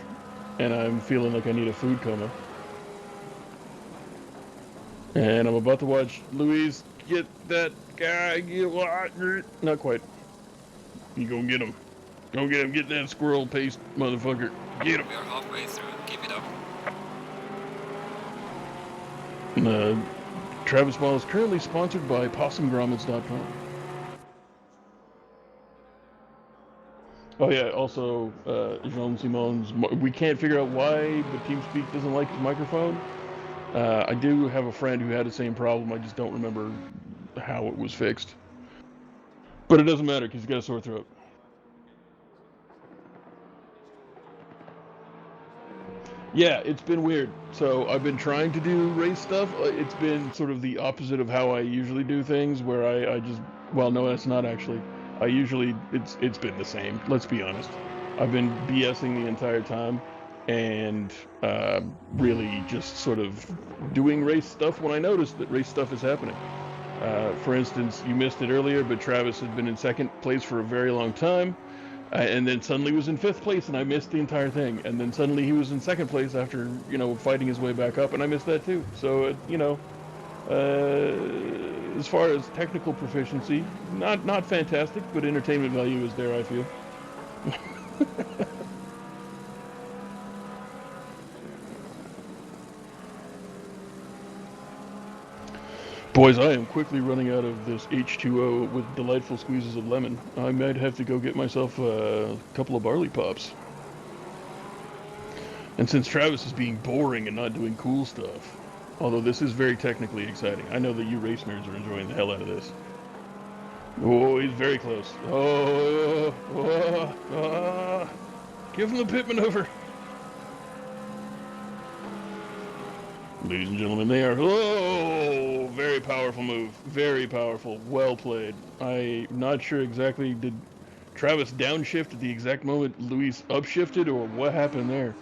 and I'm feeling like I need a food coma. And I'm about to watch Louise get that guy. Not quite. You go get him. Go get him. Get that squirrel paste motherfucker. Get him. We are halfway through. Keep it up. Travis Ball is currently sponsored by PossumGrommets.com. Oh yeah, also Jean Simon's. We can't figure out why, but TeamSpeak doesn't like his microphone. I do have a friend who had the same problem. I just don't remember how it was fixed. But it doesn't matter because he's got a sore throat. Yeah, it's been weird. So I've been trying to do race stuff. It's been sort of the opposite of how I usually do things, where I just, well, no, that's not actually. I usually, it's been the same. Let's be honest. I've been BSing the entire time, and really just sort of doing race stuff when I notice that race stuff is happening. For instance, you missed it earlier, but Travis had been in second place for a very long time. And then suddenly was in fifth place, and I missed the entire thing. And then suddenly he was in second place after, fighting his way back up, and I missed that too. So, as far as technical proficiency, not fantastic, but entertainment value is there, I feel. Boys, I am quickly running out of this H2O with delightful squeezes of lemon. I might have to go get myself a couple of barley pops. And since Travis is being boring and not doing cool stuff, although this is very technically exciting, I know that you race nerds are enjoying the hell out of this. Oh, he's very close. Give him the pit maneuver. Ladies and gentlemen, they are... Oh, very powerful move. Very powerful. Well played. I'm not sure exactly, did Travis downshift at the exact moment Luis upshifted, or what happened there?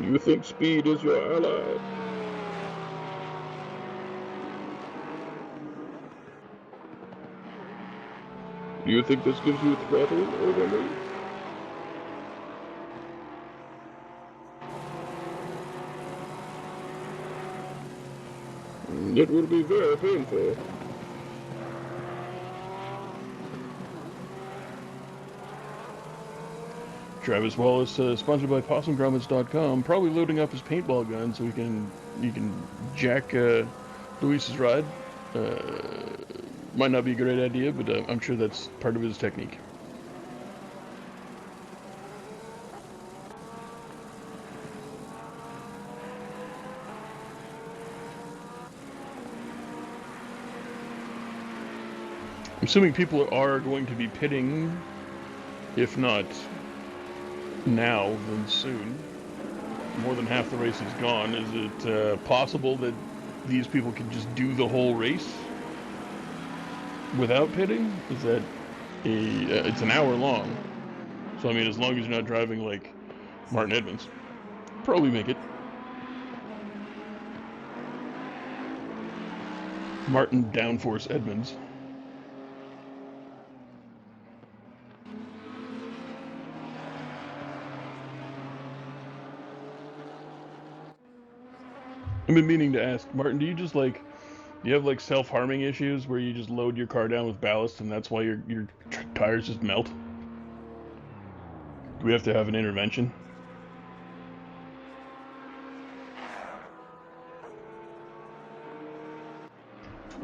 You think speed is your ally? Do you think this gives you a throttle over me? It will be very painful. Travis Wallace, sponsored by PossumGrommets.com, probably loading up his paintball gun so he can jack Luis's ride. Might not be a great idea, but I'm sure that's part of his technique. I'm assuming people are going to be pitting, if not now, then soon. More than half the race is gone. Is it possible that these people can just do the whole race without pitting? Is that it's an hour long. So, I mean, as long as you're not driving like Martin Edmonds, probably make it. Martin Downforce Edmonds. I've been meaning to ask, Martin, do you have like self-harming issues where you just load your car down with ballast and that's why your tires just melt? Do we have to have an intervention?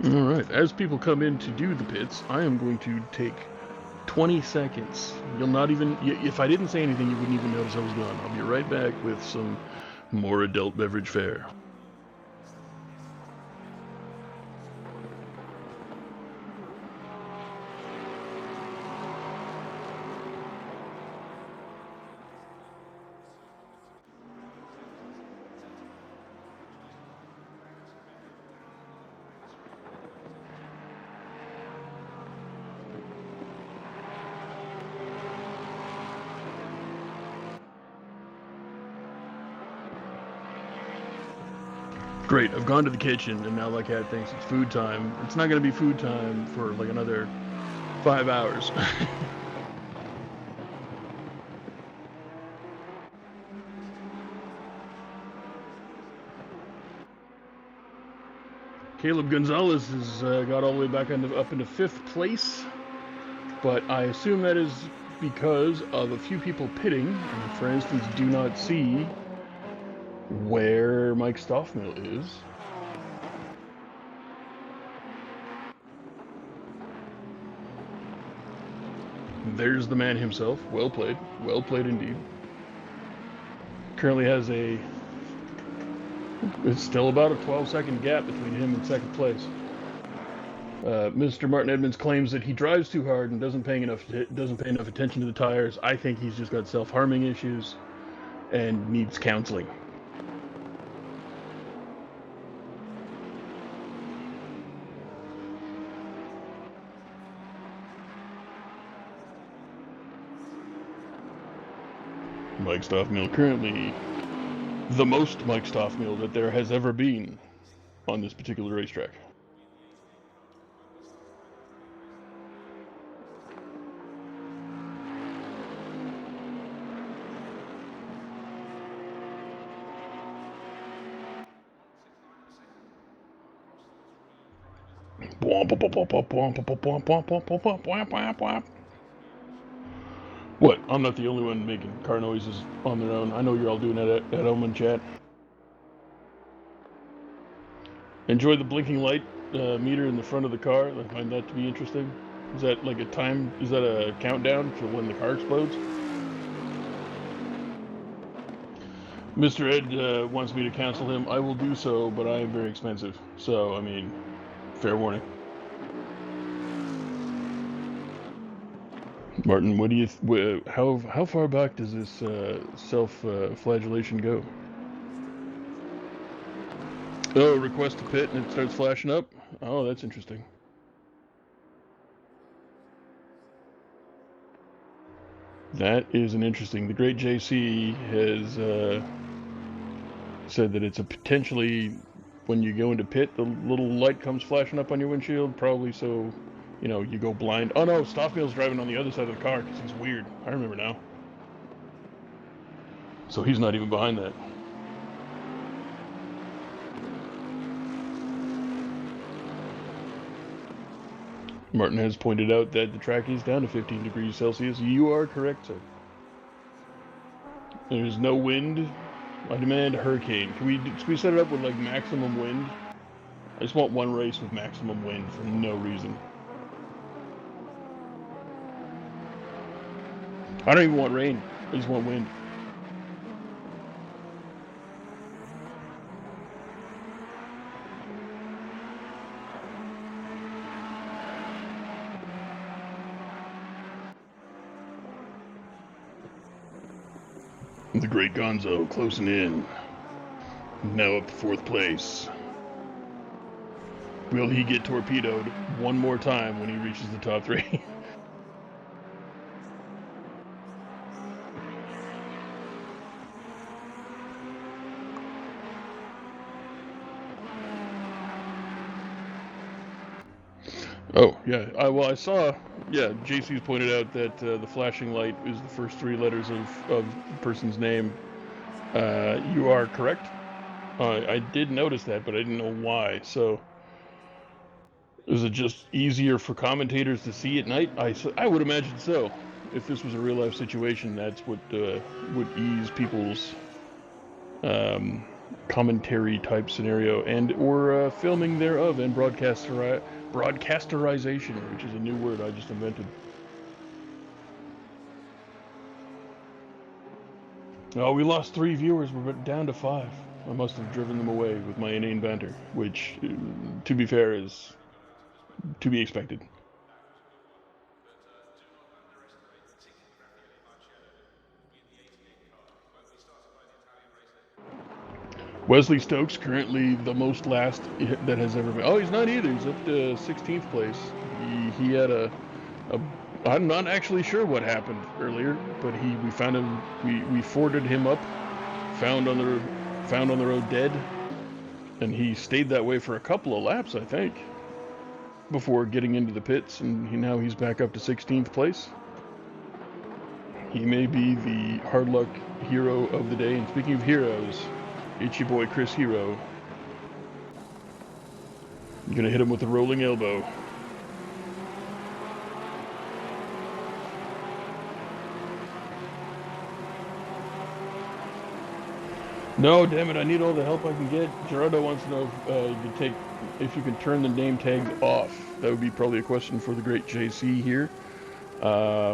Alright, as people come in to do the pits, I am going to take 20 seconds. You'll not even... If I didn't say anything, you wouldn't even notice I was gone. I'll be right back with some more adult beverage fare. Great, I've gone to the kitchen, and now my cat thinks it's food time. It's not going to be food time for like another 5 hours. Caleb Gonzalez has got all the way back up into 5th place, but I assume that is because of a few people pitting, and for instance, do not see where Mike Stoffmill is. There's the man himself. Well played indeed. Currently has it's still about a 12-second gap between him and 2nd place. Mr. Martin Edmonds claims that he drives too hard and doesn't pay enough attention to the tires. I think he's just got self-harming issues and needs counseling. Mike Stoffmill currently the most Mike Stoffmill that there has ever been on this particular racetrack. What? I'm not the only one making car noises on their own. I know you're all doing that at home in chat. Enjoy the blinking light meter in the front of the car. I find that to be interesting. Is that like a time? Is that a countdown to when the car explodes? Mr. Ed wants me to cancel him. I will do so, but I am very expensive. So, I mean, fair warning. Martin, what do you? How far back does this self-flagellation go? Oh, request to pit and it starts flashing up? Oh, that's interesting. That is an interesting. The great JC has said that it's a potentially, when you go into pit, the little light comes flashing up on your windshield, probably so, you know, you go blind. Oh no, Stoffmill's driving on the other side of the car because he's weird. I remember now. So he's not even behind that. Martin has pointed out that the track is down to 15 degrees Celsius. You are correct, sir. There's no wind. I demand a hurricane. Can we set it up with like maximum wind? I just want one race with maximum wind for no reason. I don't even want rain. I just want wind. The great Gonzo closing in. Now up to 4th place. Will he get torpedoed one more time when he reaches the top 3? Oh, yeah. Well, I saw, yeah, JC's pointed out that the flashing light is the first 3 letters of the person's name. You are correct. I did notice that, but I didn't know why. So, is it just easier for commentators to see at night? I would imagine so. If this was a real-life situation, that's what would ease people's commentary type scenario and or filming thereof and broadcasterization, which is a new word I just invented. Oh, we lost 3 viewers. We're down to 5. I must have driven them away with my inane banter, which, to be fair, is to be expected. Wesley Stokes, currently the most last that has ever been. Oh, he's not either. He's up to 16th place. He had a I'm not actually sure what happened earlier, but we found him. We forded him up, found on the road dead. And he stayed that way for a couple of laps, I think, before getting into the pits, and now he's back up to 16th place. He may be the hard luck hero of the day. And speaking of heroes, it's your boy Chris Hero. I'm gonna hit him with a rolling elbow. No, damn it! I need all the help I can get. Gerardo wants to know if you can turn the name tags off. That would be probably a question for the great JC here. I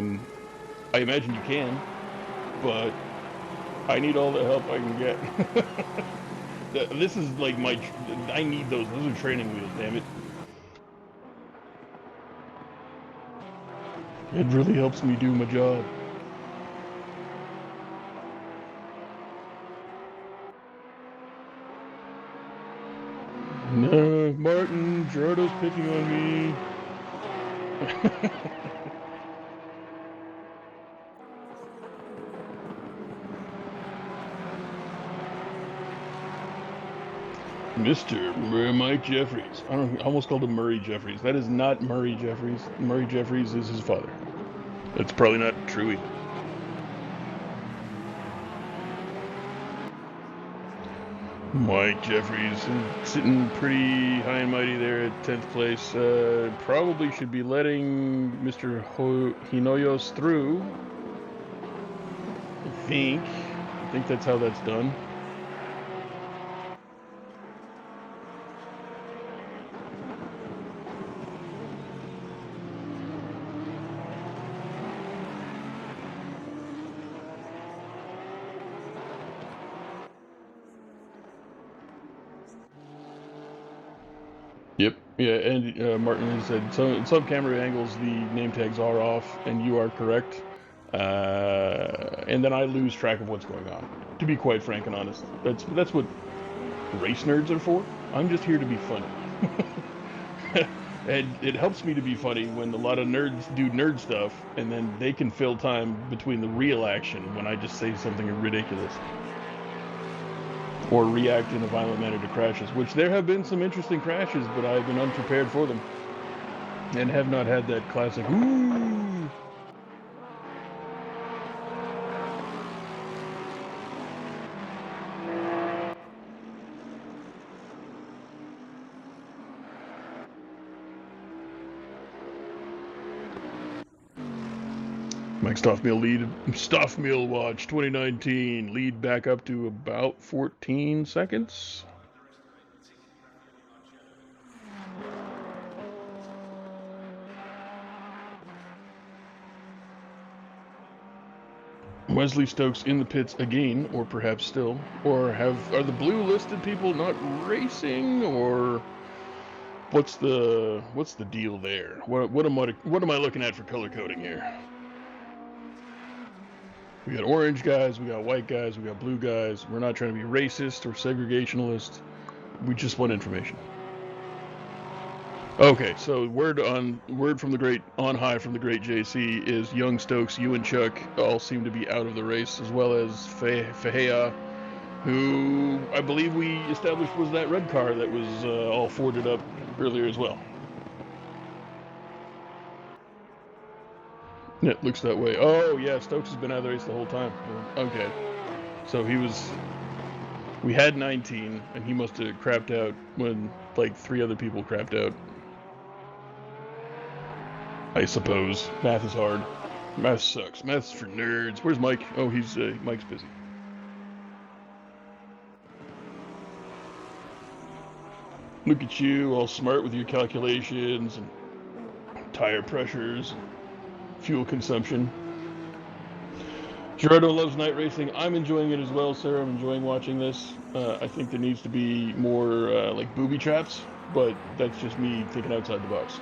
imagine you can, but I need all the help I can get. This is like I need those. Those are training wheels, damn it. It really helps me do my job. No, Martin, Gerardo's picking on me. Mr. Mike Jeffries. I almost called him Murray Jeffries. That is not Murray Jeffries. Murray Jeffries is his father. That's probably not true either. Mike Jeffries sitting pretty high and mighty there at 10th place. Probably should be letting Mr. Hinoyos through. I think that's how that's done. Yep. Yeah, and Martin has said, so in some camera angles the name tags are off, and you are correct. And then I lose track of what's going on. To be quite frank and honest, that's what race nerds are for. I'm just here to be funny. And it helps me to be funny when a lot of nerds do nerd stuff, and then they can fill time between the real action when I just say something ridiculous. Or react in a violent manner to crashes, which there have been some interesting crashes, but I've been unprepared for them. And have not had that classic, ooh. Mike Stoffmeal watch 2019, lead back up to about 14 seconds. Wesley Stokes in the pits again, or perhaps still, or are the blue listed people not racing, or what's the deal there? What am I looking at for color coding here? We got orange guys, we got white guys, we got blue guys. We're not trying to be racist or segregationalist. We just want information. Okay, so word from the great on high from the great JC is young Stokes, you and Chuck all seem to be out of the race, as well as Fahea, who I believe we established was that red car that was all Forded up earlier as well. It looks that way. Oh yeah, Stokes has been out of the race the whole time. Okay, so we had 19, and he must have crapped out when like 3 other people crapped out. I suppose. Math is hard. Math sucks. Math's for nerds. Where's Mike? Oh, Mike's busy. Look at you, all smart with your calculations and tire pressures, fuel consumption. Gerardo loves night racing. I'm enjoying it as well, Sarah. I'm enjoying watching this. I think there needs to be more like booby traps, but that's just me thinking outside the box.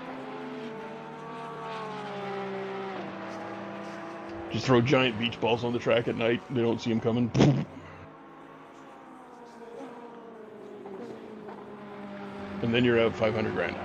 Just throw giant beach balls on the track at night. They don't see them coming. And then you're out 500 grand.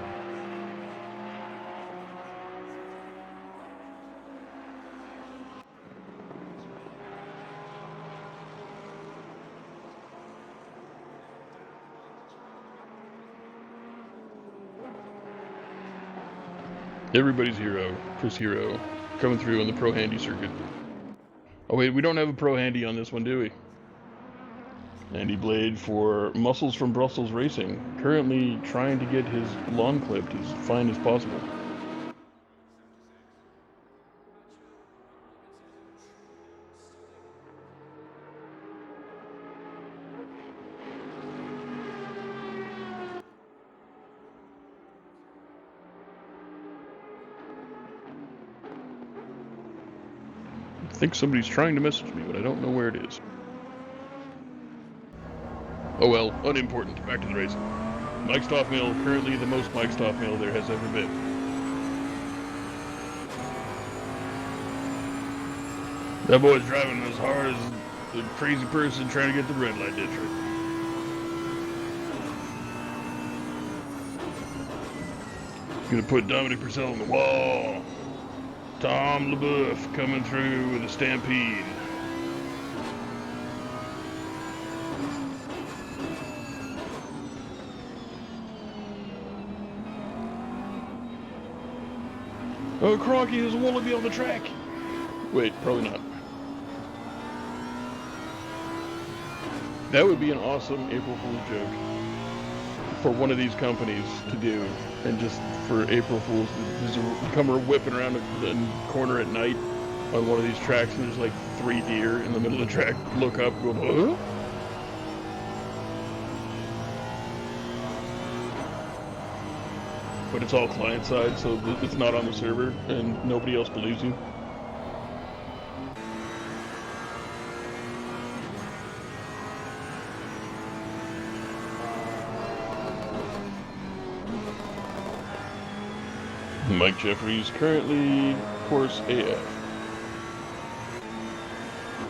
Everybody's hero, Chris Hero, coming through on the Pro Handy circuit. Oh wait, we don't have a Pro Handy on this one, do we? Andy Blade for Muscles from Brussels Racing, currently trying to get his lawn clipped as fine as possible. I think somebody's trying to message me, but I don't know where it is. Oh well, unimportant. Back to the race. Mike Stoffmill, currently the most Mike Stoffmill there has ever been. That boy's driving as hard as a crazy person trying to get the red light district. Gonna put Dominic Purcell on the wall. Tom LeBoeuf coming through with a stampede. Oh, Crocky, there's a wallaby on the track. Wait, probably not. That would be an awesome April Fool's joke for one of these companies to do, and just for April Fools to come whipping around a corner at night on one of these tracks, and there's like 3 deer in the middle of the track. Look up, go, huh? But it's all client side, so it's not on the server, and nobody else believes you. Mike Jeffries, currently course AF.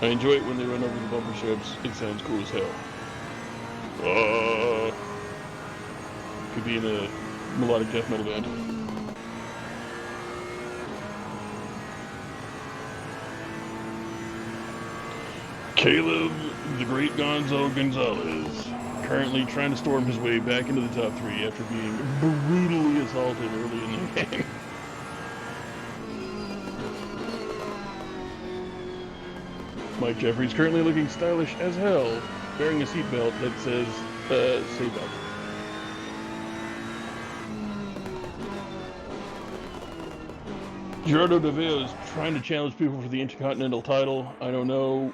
I enjoy it when they run over the bumper strips. It sounds cool as hell. Could be in a melodic death metal band. Caleb, the great Gonzo Gonzalez, currently trying to storm his way back into the top 3 after being brutally assaulted early in the game. Mike Jeffries currently looking stylish as hell, wearing a seatbelt that says, seatbelt. Gerardo De Veo is trying to challenge people for the Intercontinental title. I don't know,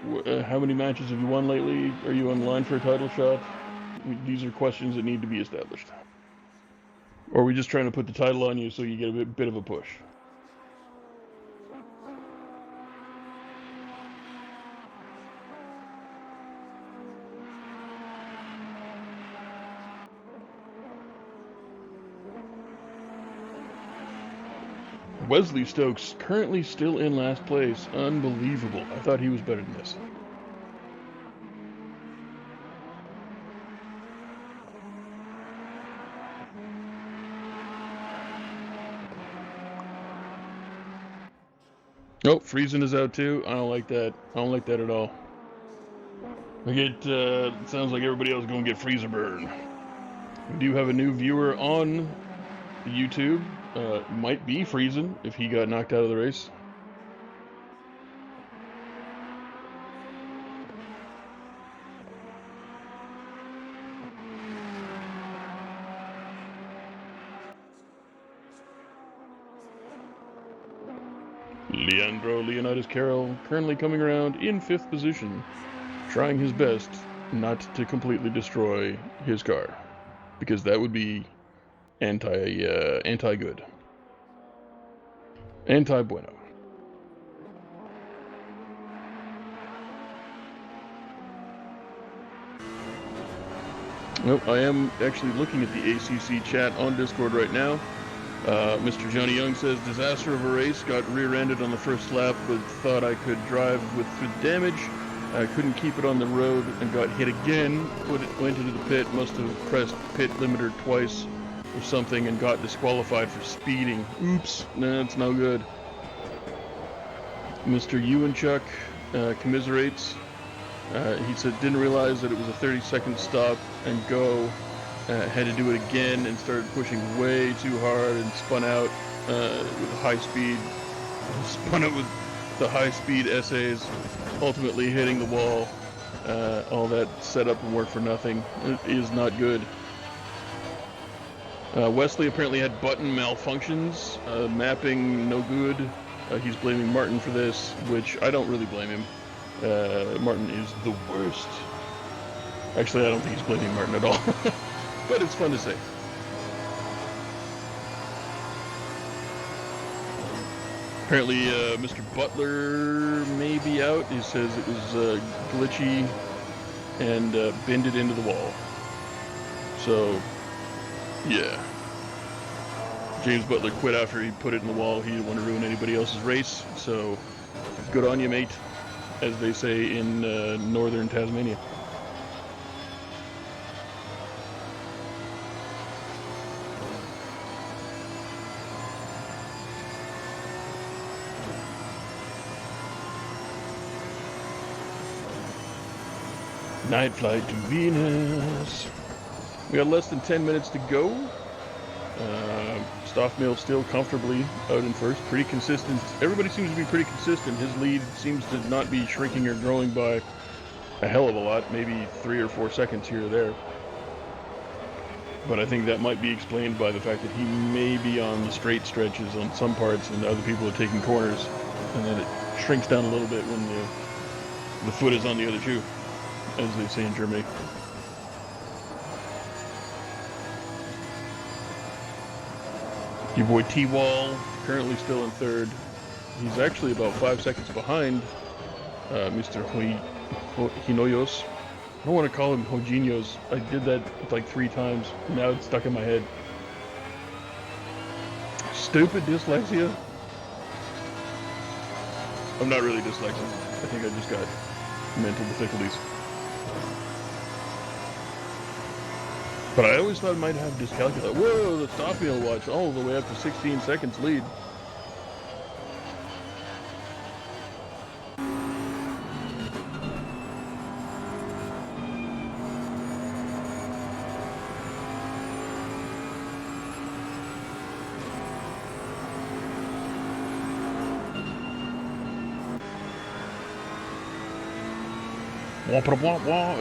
how many matches have you won lately? Are you on line for a title shot? These are questions that need to be established. Or are we just trying to put the title on you so you get a bit of a push? Wesley Stokes currently still in last place. Unbelievable. I thought he was better than this. Nope, Friesen is out too. I don't like that. I don't like that at all. I get, sounds like everybody else is going to get freezer burn. We do have a new viewer on YouTube. Might be Friesen if he got knocked out of the race. Leandro Leonidas Carroll currently coming around in 5th position, trying his best not to completely destroy his car, because that would be anti-good. Anti-bueno. Nope, I am actually looking at the ACC chat on Discord right now. Mr. Johnny Young says, disaster of a race, got rear-ended on the first lap, but thought I could drive with damage. I couldn't keep it on the road and got hit again, went into the pit, must have pressed pit limiter twice or something and got disqualified for speeding. Oops, nah, it's no good. Mr. Ewanchuk commiserates. He said didn't realize that it was a 30-second stop and go. Had to do it again and started pushing way too hard and spun out. with high speed, spun it with the high speed essays, ultimately hitting the wall. All that setup and work for nothing. It is not good. Wesley apparently had button malfunctions, mapping no good. He's blaming Martin for this, which I don't really blame him. Martin is the worst. Actually, I don't think he's blaming Martin at all. But it's fun to say. Apparently, Mr. Butler may be out. He says it was glitchy and bended into the wall. So, yeah. James Butler quit after he put it in the wall. He didn't want to ruin anybody else's race. So, good on you, mate, as they say in northern Tasmania. Night flight to Venus. We got less than 10 minutes to go. Stoffmill still comfortably out in first. Pretty consistent. Everybody seems to be pretty consistent. His lead seems to not be shrinking or growing by a hell of a lot. Maybe 3 or 4 seconds here or there. But I think that might be explained by the fact that he may be on the straight stretches on some parts and other people are taking corners. And then it shrinks down a little bit when the foot is on the other shoe, as they say in Germany. Your boy T-Wall, currently still in third. He's actually about 5 seconds behind Mr. Hinoyos. I don't want to call him Hojinhos. I did that like 3 times. Now it's stuck in my head. Stupid dyslexia. I'm not really dyslexic. I think I just got mental difficulties. But I always thought I might have dyscalculia. Whoa, the Stoffmill watch all the way up to 16 seconds lead.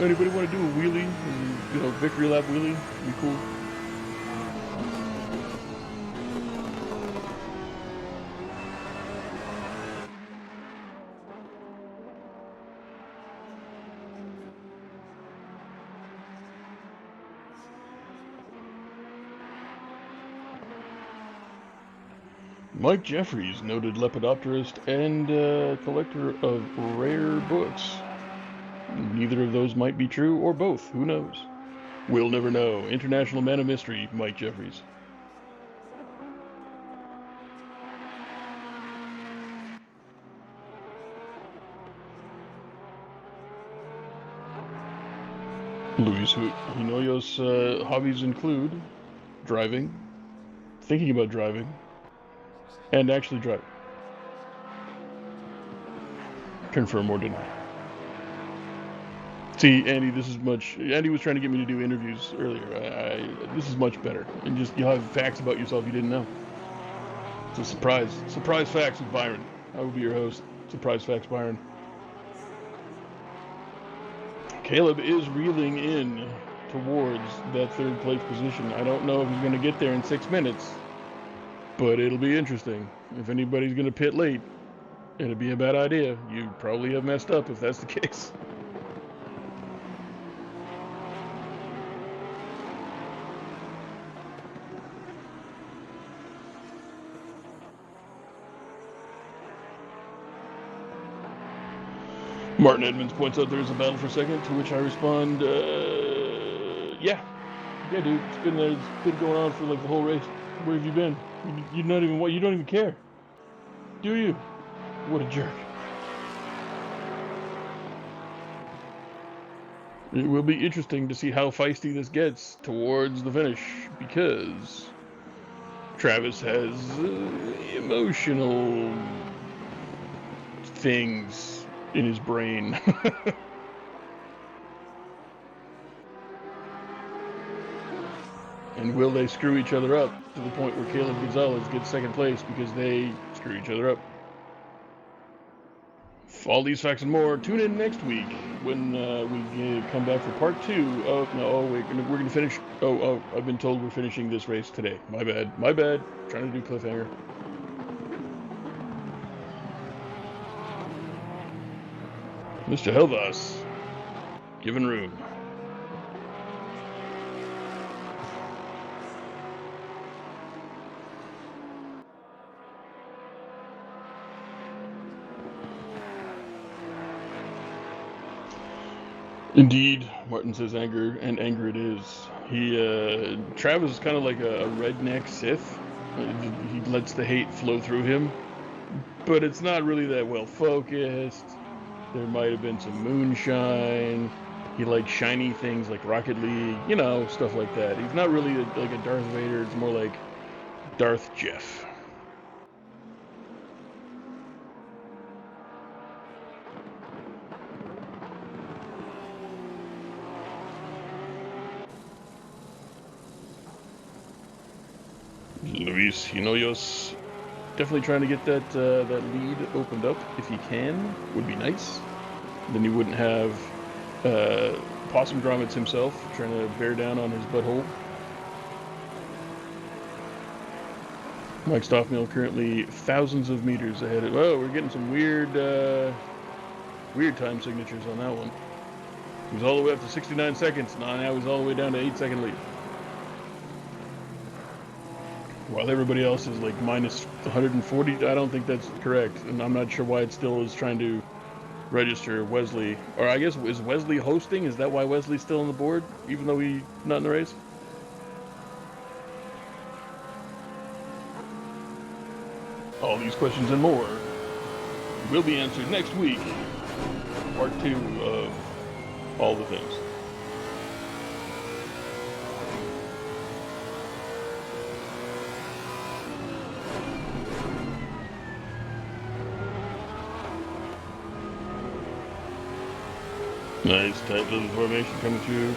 Anybody want to do a wheelie? You know, victory lap wheelie? Be cool. Mike Jeffries, noted lepidopterist and collector of rare books. Neither of those might be true, or both. Who knows? We'll never know. International man of mystery, Mike Jeffries. Luis Hinoyo's hobbies include driving, thinking about driving, and actually driving. Confirm or deny. See, Andy, this is much. Andy was trying to get me to do interviews earlier. This is much better. And just, you'll have facts about yourself you didn't know. It's a surprise. Surprise facts with Byron. I will be your host. Surprise facts, Byron. Caleb is reeling in towards that third place position. I don't know if he's going to get there in 6 minutes, but it'll be interesting. If anybody's going to pit late, it'll be a bad idea. You probably have messed up if that's the case. Martin Edmonds points out there's a battle for second, to which I respond, yeah, dude, it's been going on for like the whole race. Where have you been? You don't even care, do you? What a jerk. It will be interesting to see how feisty this gets towards the finish, because Travis has emotional things in his brain. And will they screw each other up to the point where Caleb Gonzalez gets second place because they screw each other up? For all these facts and more, tune in next week when we come back for part 2. Oh, no, wait, we're going to finish. Oh, I've been told we're finishing this race today. My bad. Trying to do cliffhanger. Mr. Helvas, given room. Indeed, Martin says anger, and anger it is. Travis is kind of like a redneck Sith. He lets the hate flow through him, but it's not really that well focused. There might have been some moonshine. He likes shiny things like Rocket League, stuff like that. He's not really like a Darth Vader. It's more like Darth Jeff. Luis Hinoyos definitely trying to get that lead opened up if he can. Would be nice. Then you wouldn't have Possum Grommets himself trying to bear down on his butthole. Mike Stoffmill currently thousands of meters ahead of... Oh, we're getting some weird time signatures on that one. He was all the way up to 69 seconds. Now he's all the way down to 8-second lead. While everybody else is like minus 140, I don't think that's correct. And I'm not sure why it still is trying to register Wesley. Or I guess, is Wesley hosting? Is that why Wesley's still on the board, even though he's not in the race? All these questions and more will be answered next week. Part 2 of all the things. Nice, tight little formation coming through.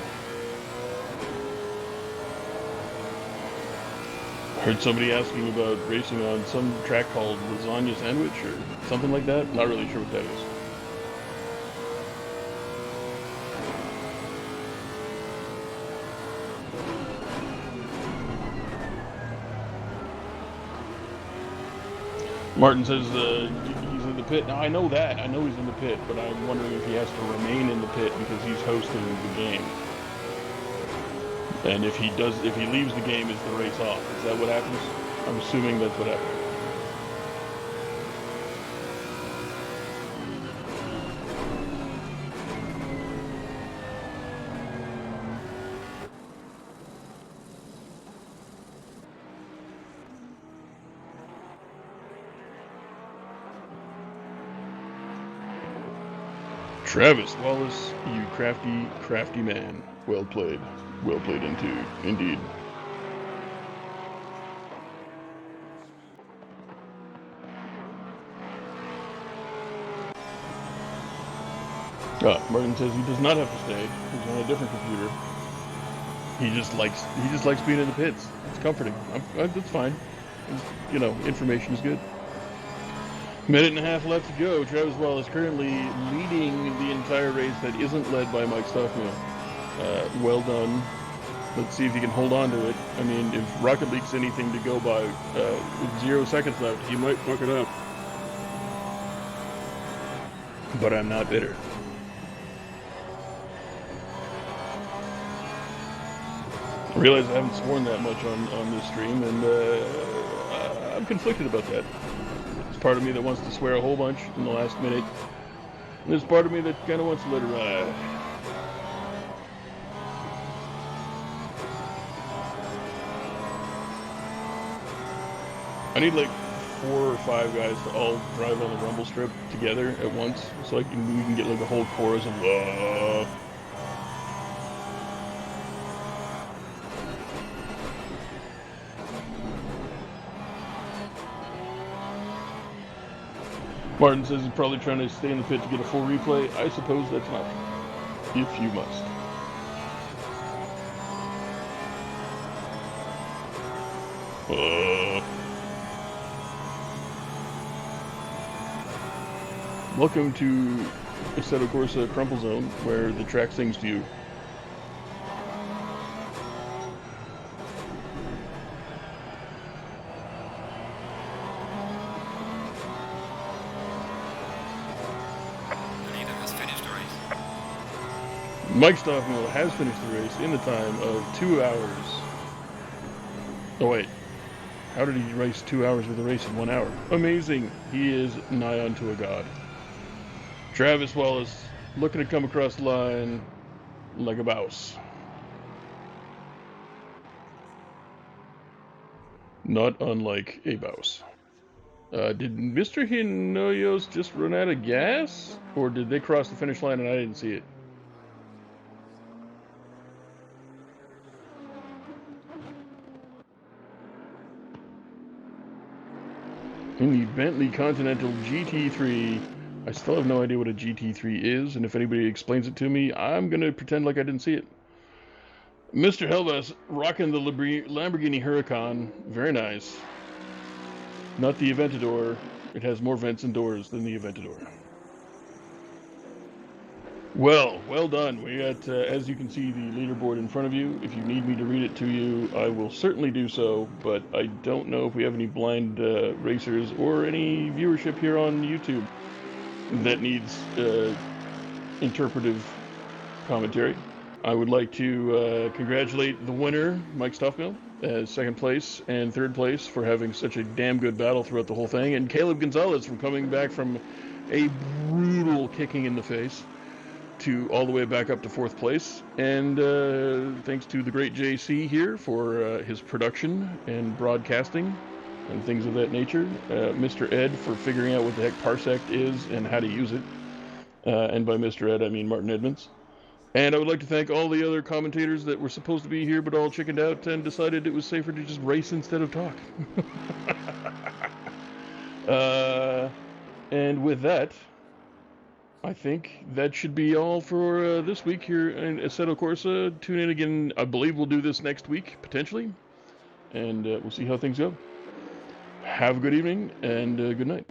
Heard somebody asking about racing on some track called Lasagna Sandwich or something like that. Not really sure what that is. Martin says he's in the pit. Now I know that. I know he's in the pit, but I'm wondering if he has to remain in the pit because he's hosting the game. And if he leaves the game, is the race off? Is that what happens? I'm assuming that's what happens. Travis Wallace, you crafty man. Well played indeed. Martin says he does not have to stay. He's on a different computer. He just likes being in the pits. It's comforting. That's fine. Information is good. Minute and a half left to go. Travis Wallace currently leading the entire race that isn't led by Mike Stoffmill. Well done. Let's see if he can hold on to it. I mean, if Rocket League's anything to go by, with 0 seconds left, he might fuck it up. But I'm not bitter. I realize I haven't sworn that much on this stream, and I'm conflicted about that. There's part of me that wants to swear a whole bunch in the last minute, and there's part of me that kind of wants to let it ride. I need like 4 or 5 guys to all drive on the rumble strip together at once, so we can get like a whole chorus of Martin says he's probably trying to stay in the pit to get a full replay. I suppose that's an option, if you must. Welcome to ASSETTO CORSA Crumple Zone, where the track sings to you. The leader has finished the race. Mike Stoffmill has finished the race in the time of 2 hours. Oh wait, how did he race 2 hours with a race in 1 hour? Amazing! He is nigh unto a god. Travis Wallace looking to come across the line like a boss. Not unlike a boss. Did Mr. Hinoyos just run out of gas? Or did they cross the finish line and I didn't see it? In the Bentley Continental GT3, I still have no idea what a GT3 is, and if anybody explains it to me, I'm going to pretend like I didn't see it. Mr. Helvas rocking the Lamborghini Huracan. Very nice. Not the Aventador. It has more vents and doors than the Aventador. Well done. We got, as you can see, the leaderboard in front of you. If you need me to read it to you, I will certainly do so, but I don't know if we have any blind racers or any viewership here on YouTube that needs interpretive commentary. I would like to congratulate the winner, Mike Stoffmill, as second place, and third place for having such a damn good battle throughout the whole thing, and Caleb Gonzalez from coming back from a brutal kicking in the face to all the way back up to fourth place. And thanks to the great JC here for his production and broadcasting and things of that nature. Mr. Ed for figuring out what the heck Parsec is and how to use it. And by Mr. Ed, I mean Martin Edmonds. And I would like to thank all the other commentators that were supposed to be here but all chickened out and decided it was safer to just race instead of talk. And with that, I think that should be all for this week here in ASSETTO CORSA. Tune in again. I believe we'll do this next week, potentially. And we'll see how things go. Have a good evening and good night.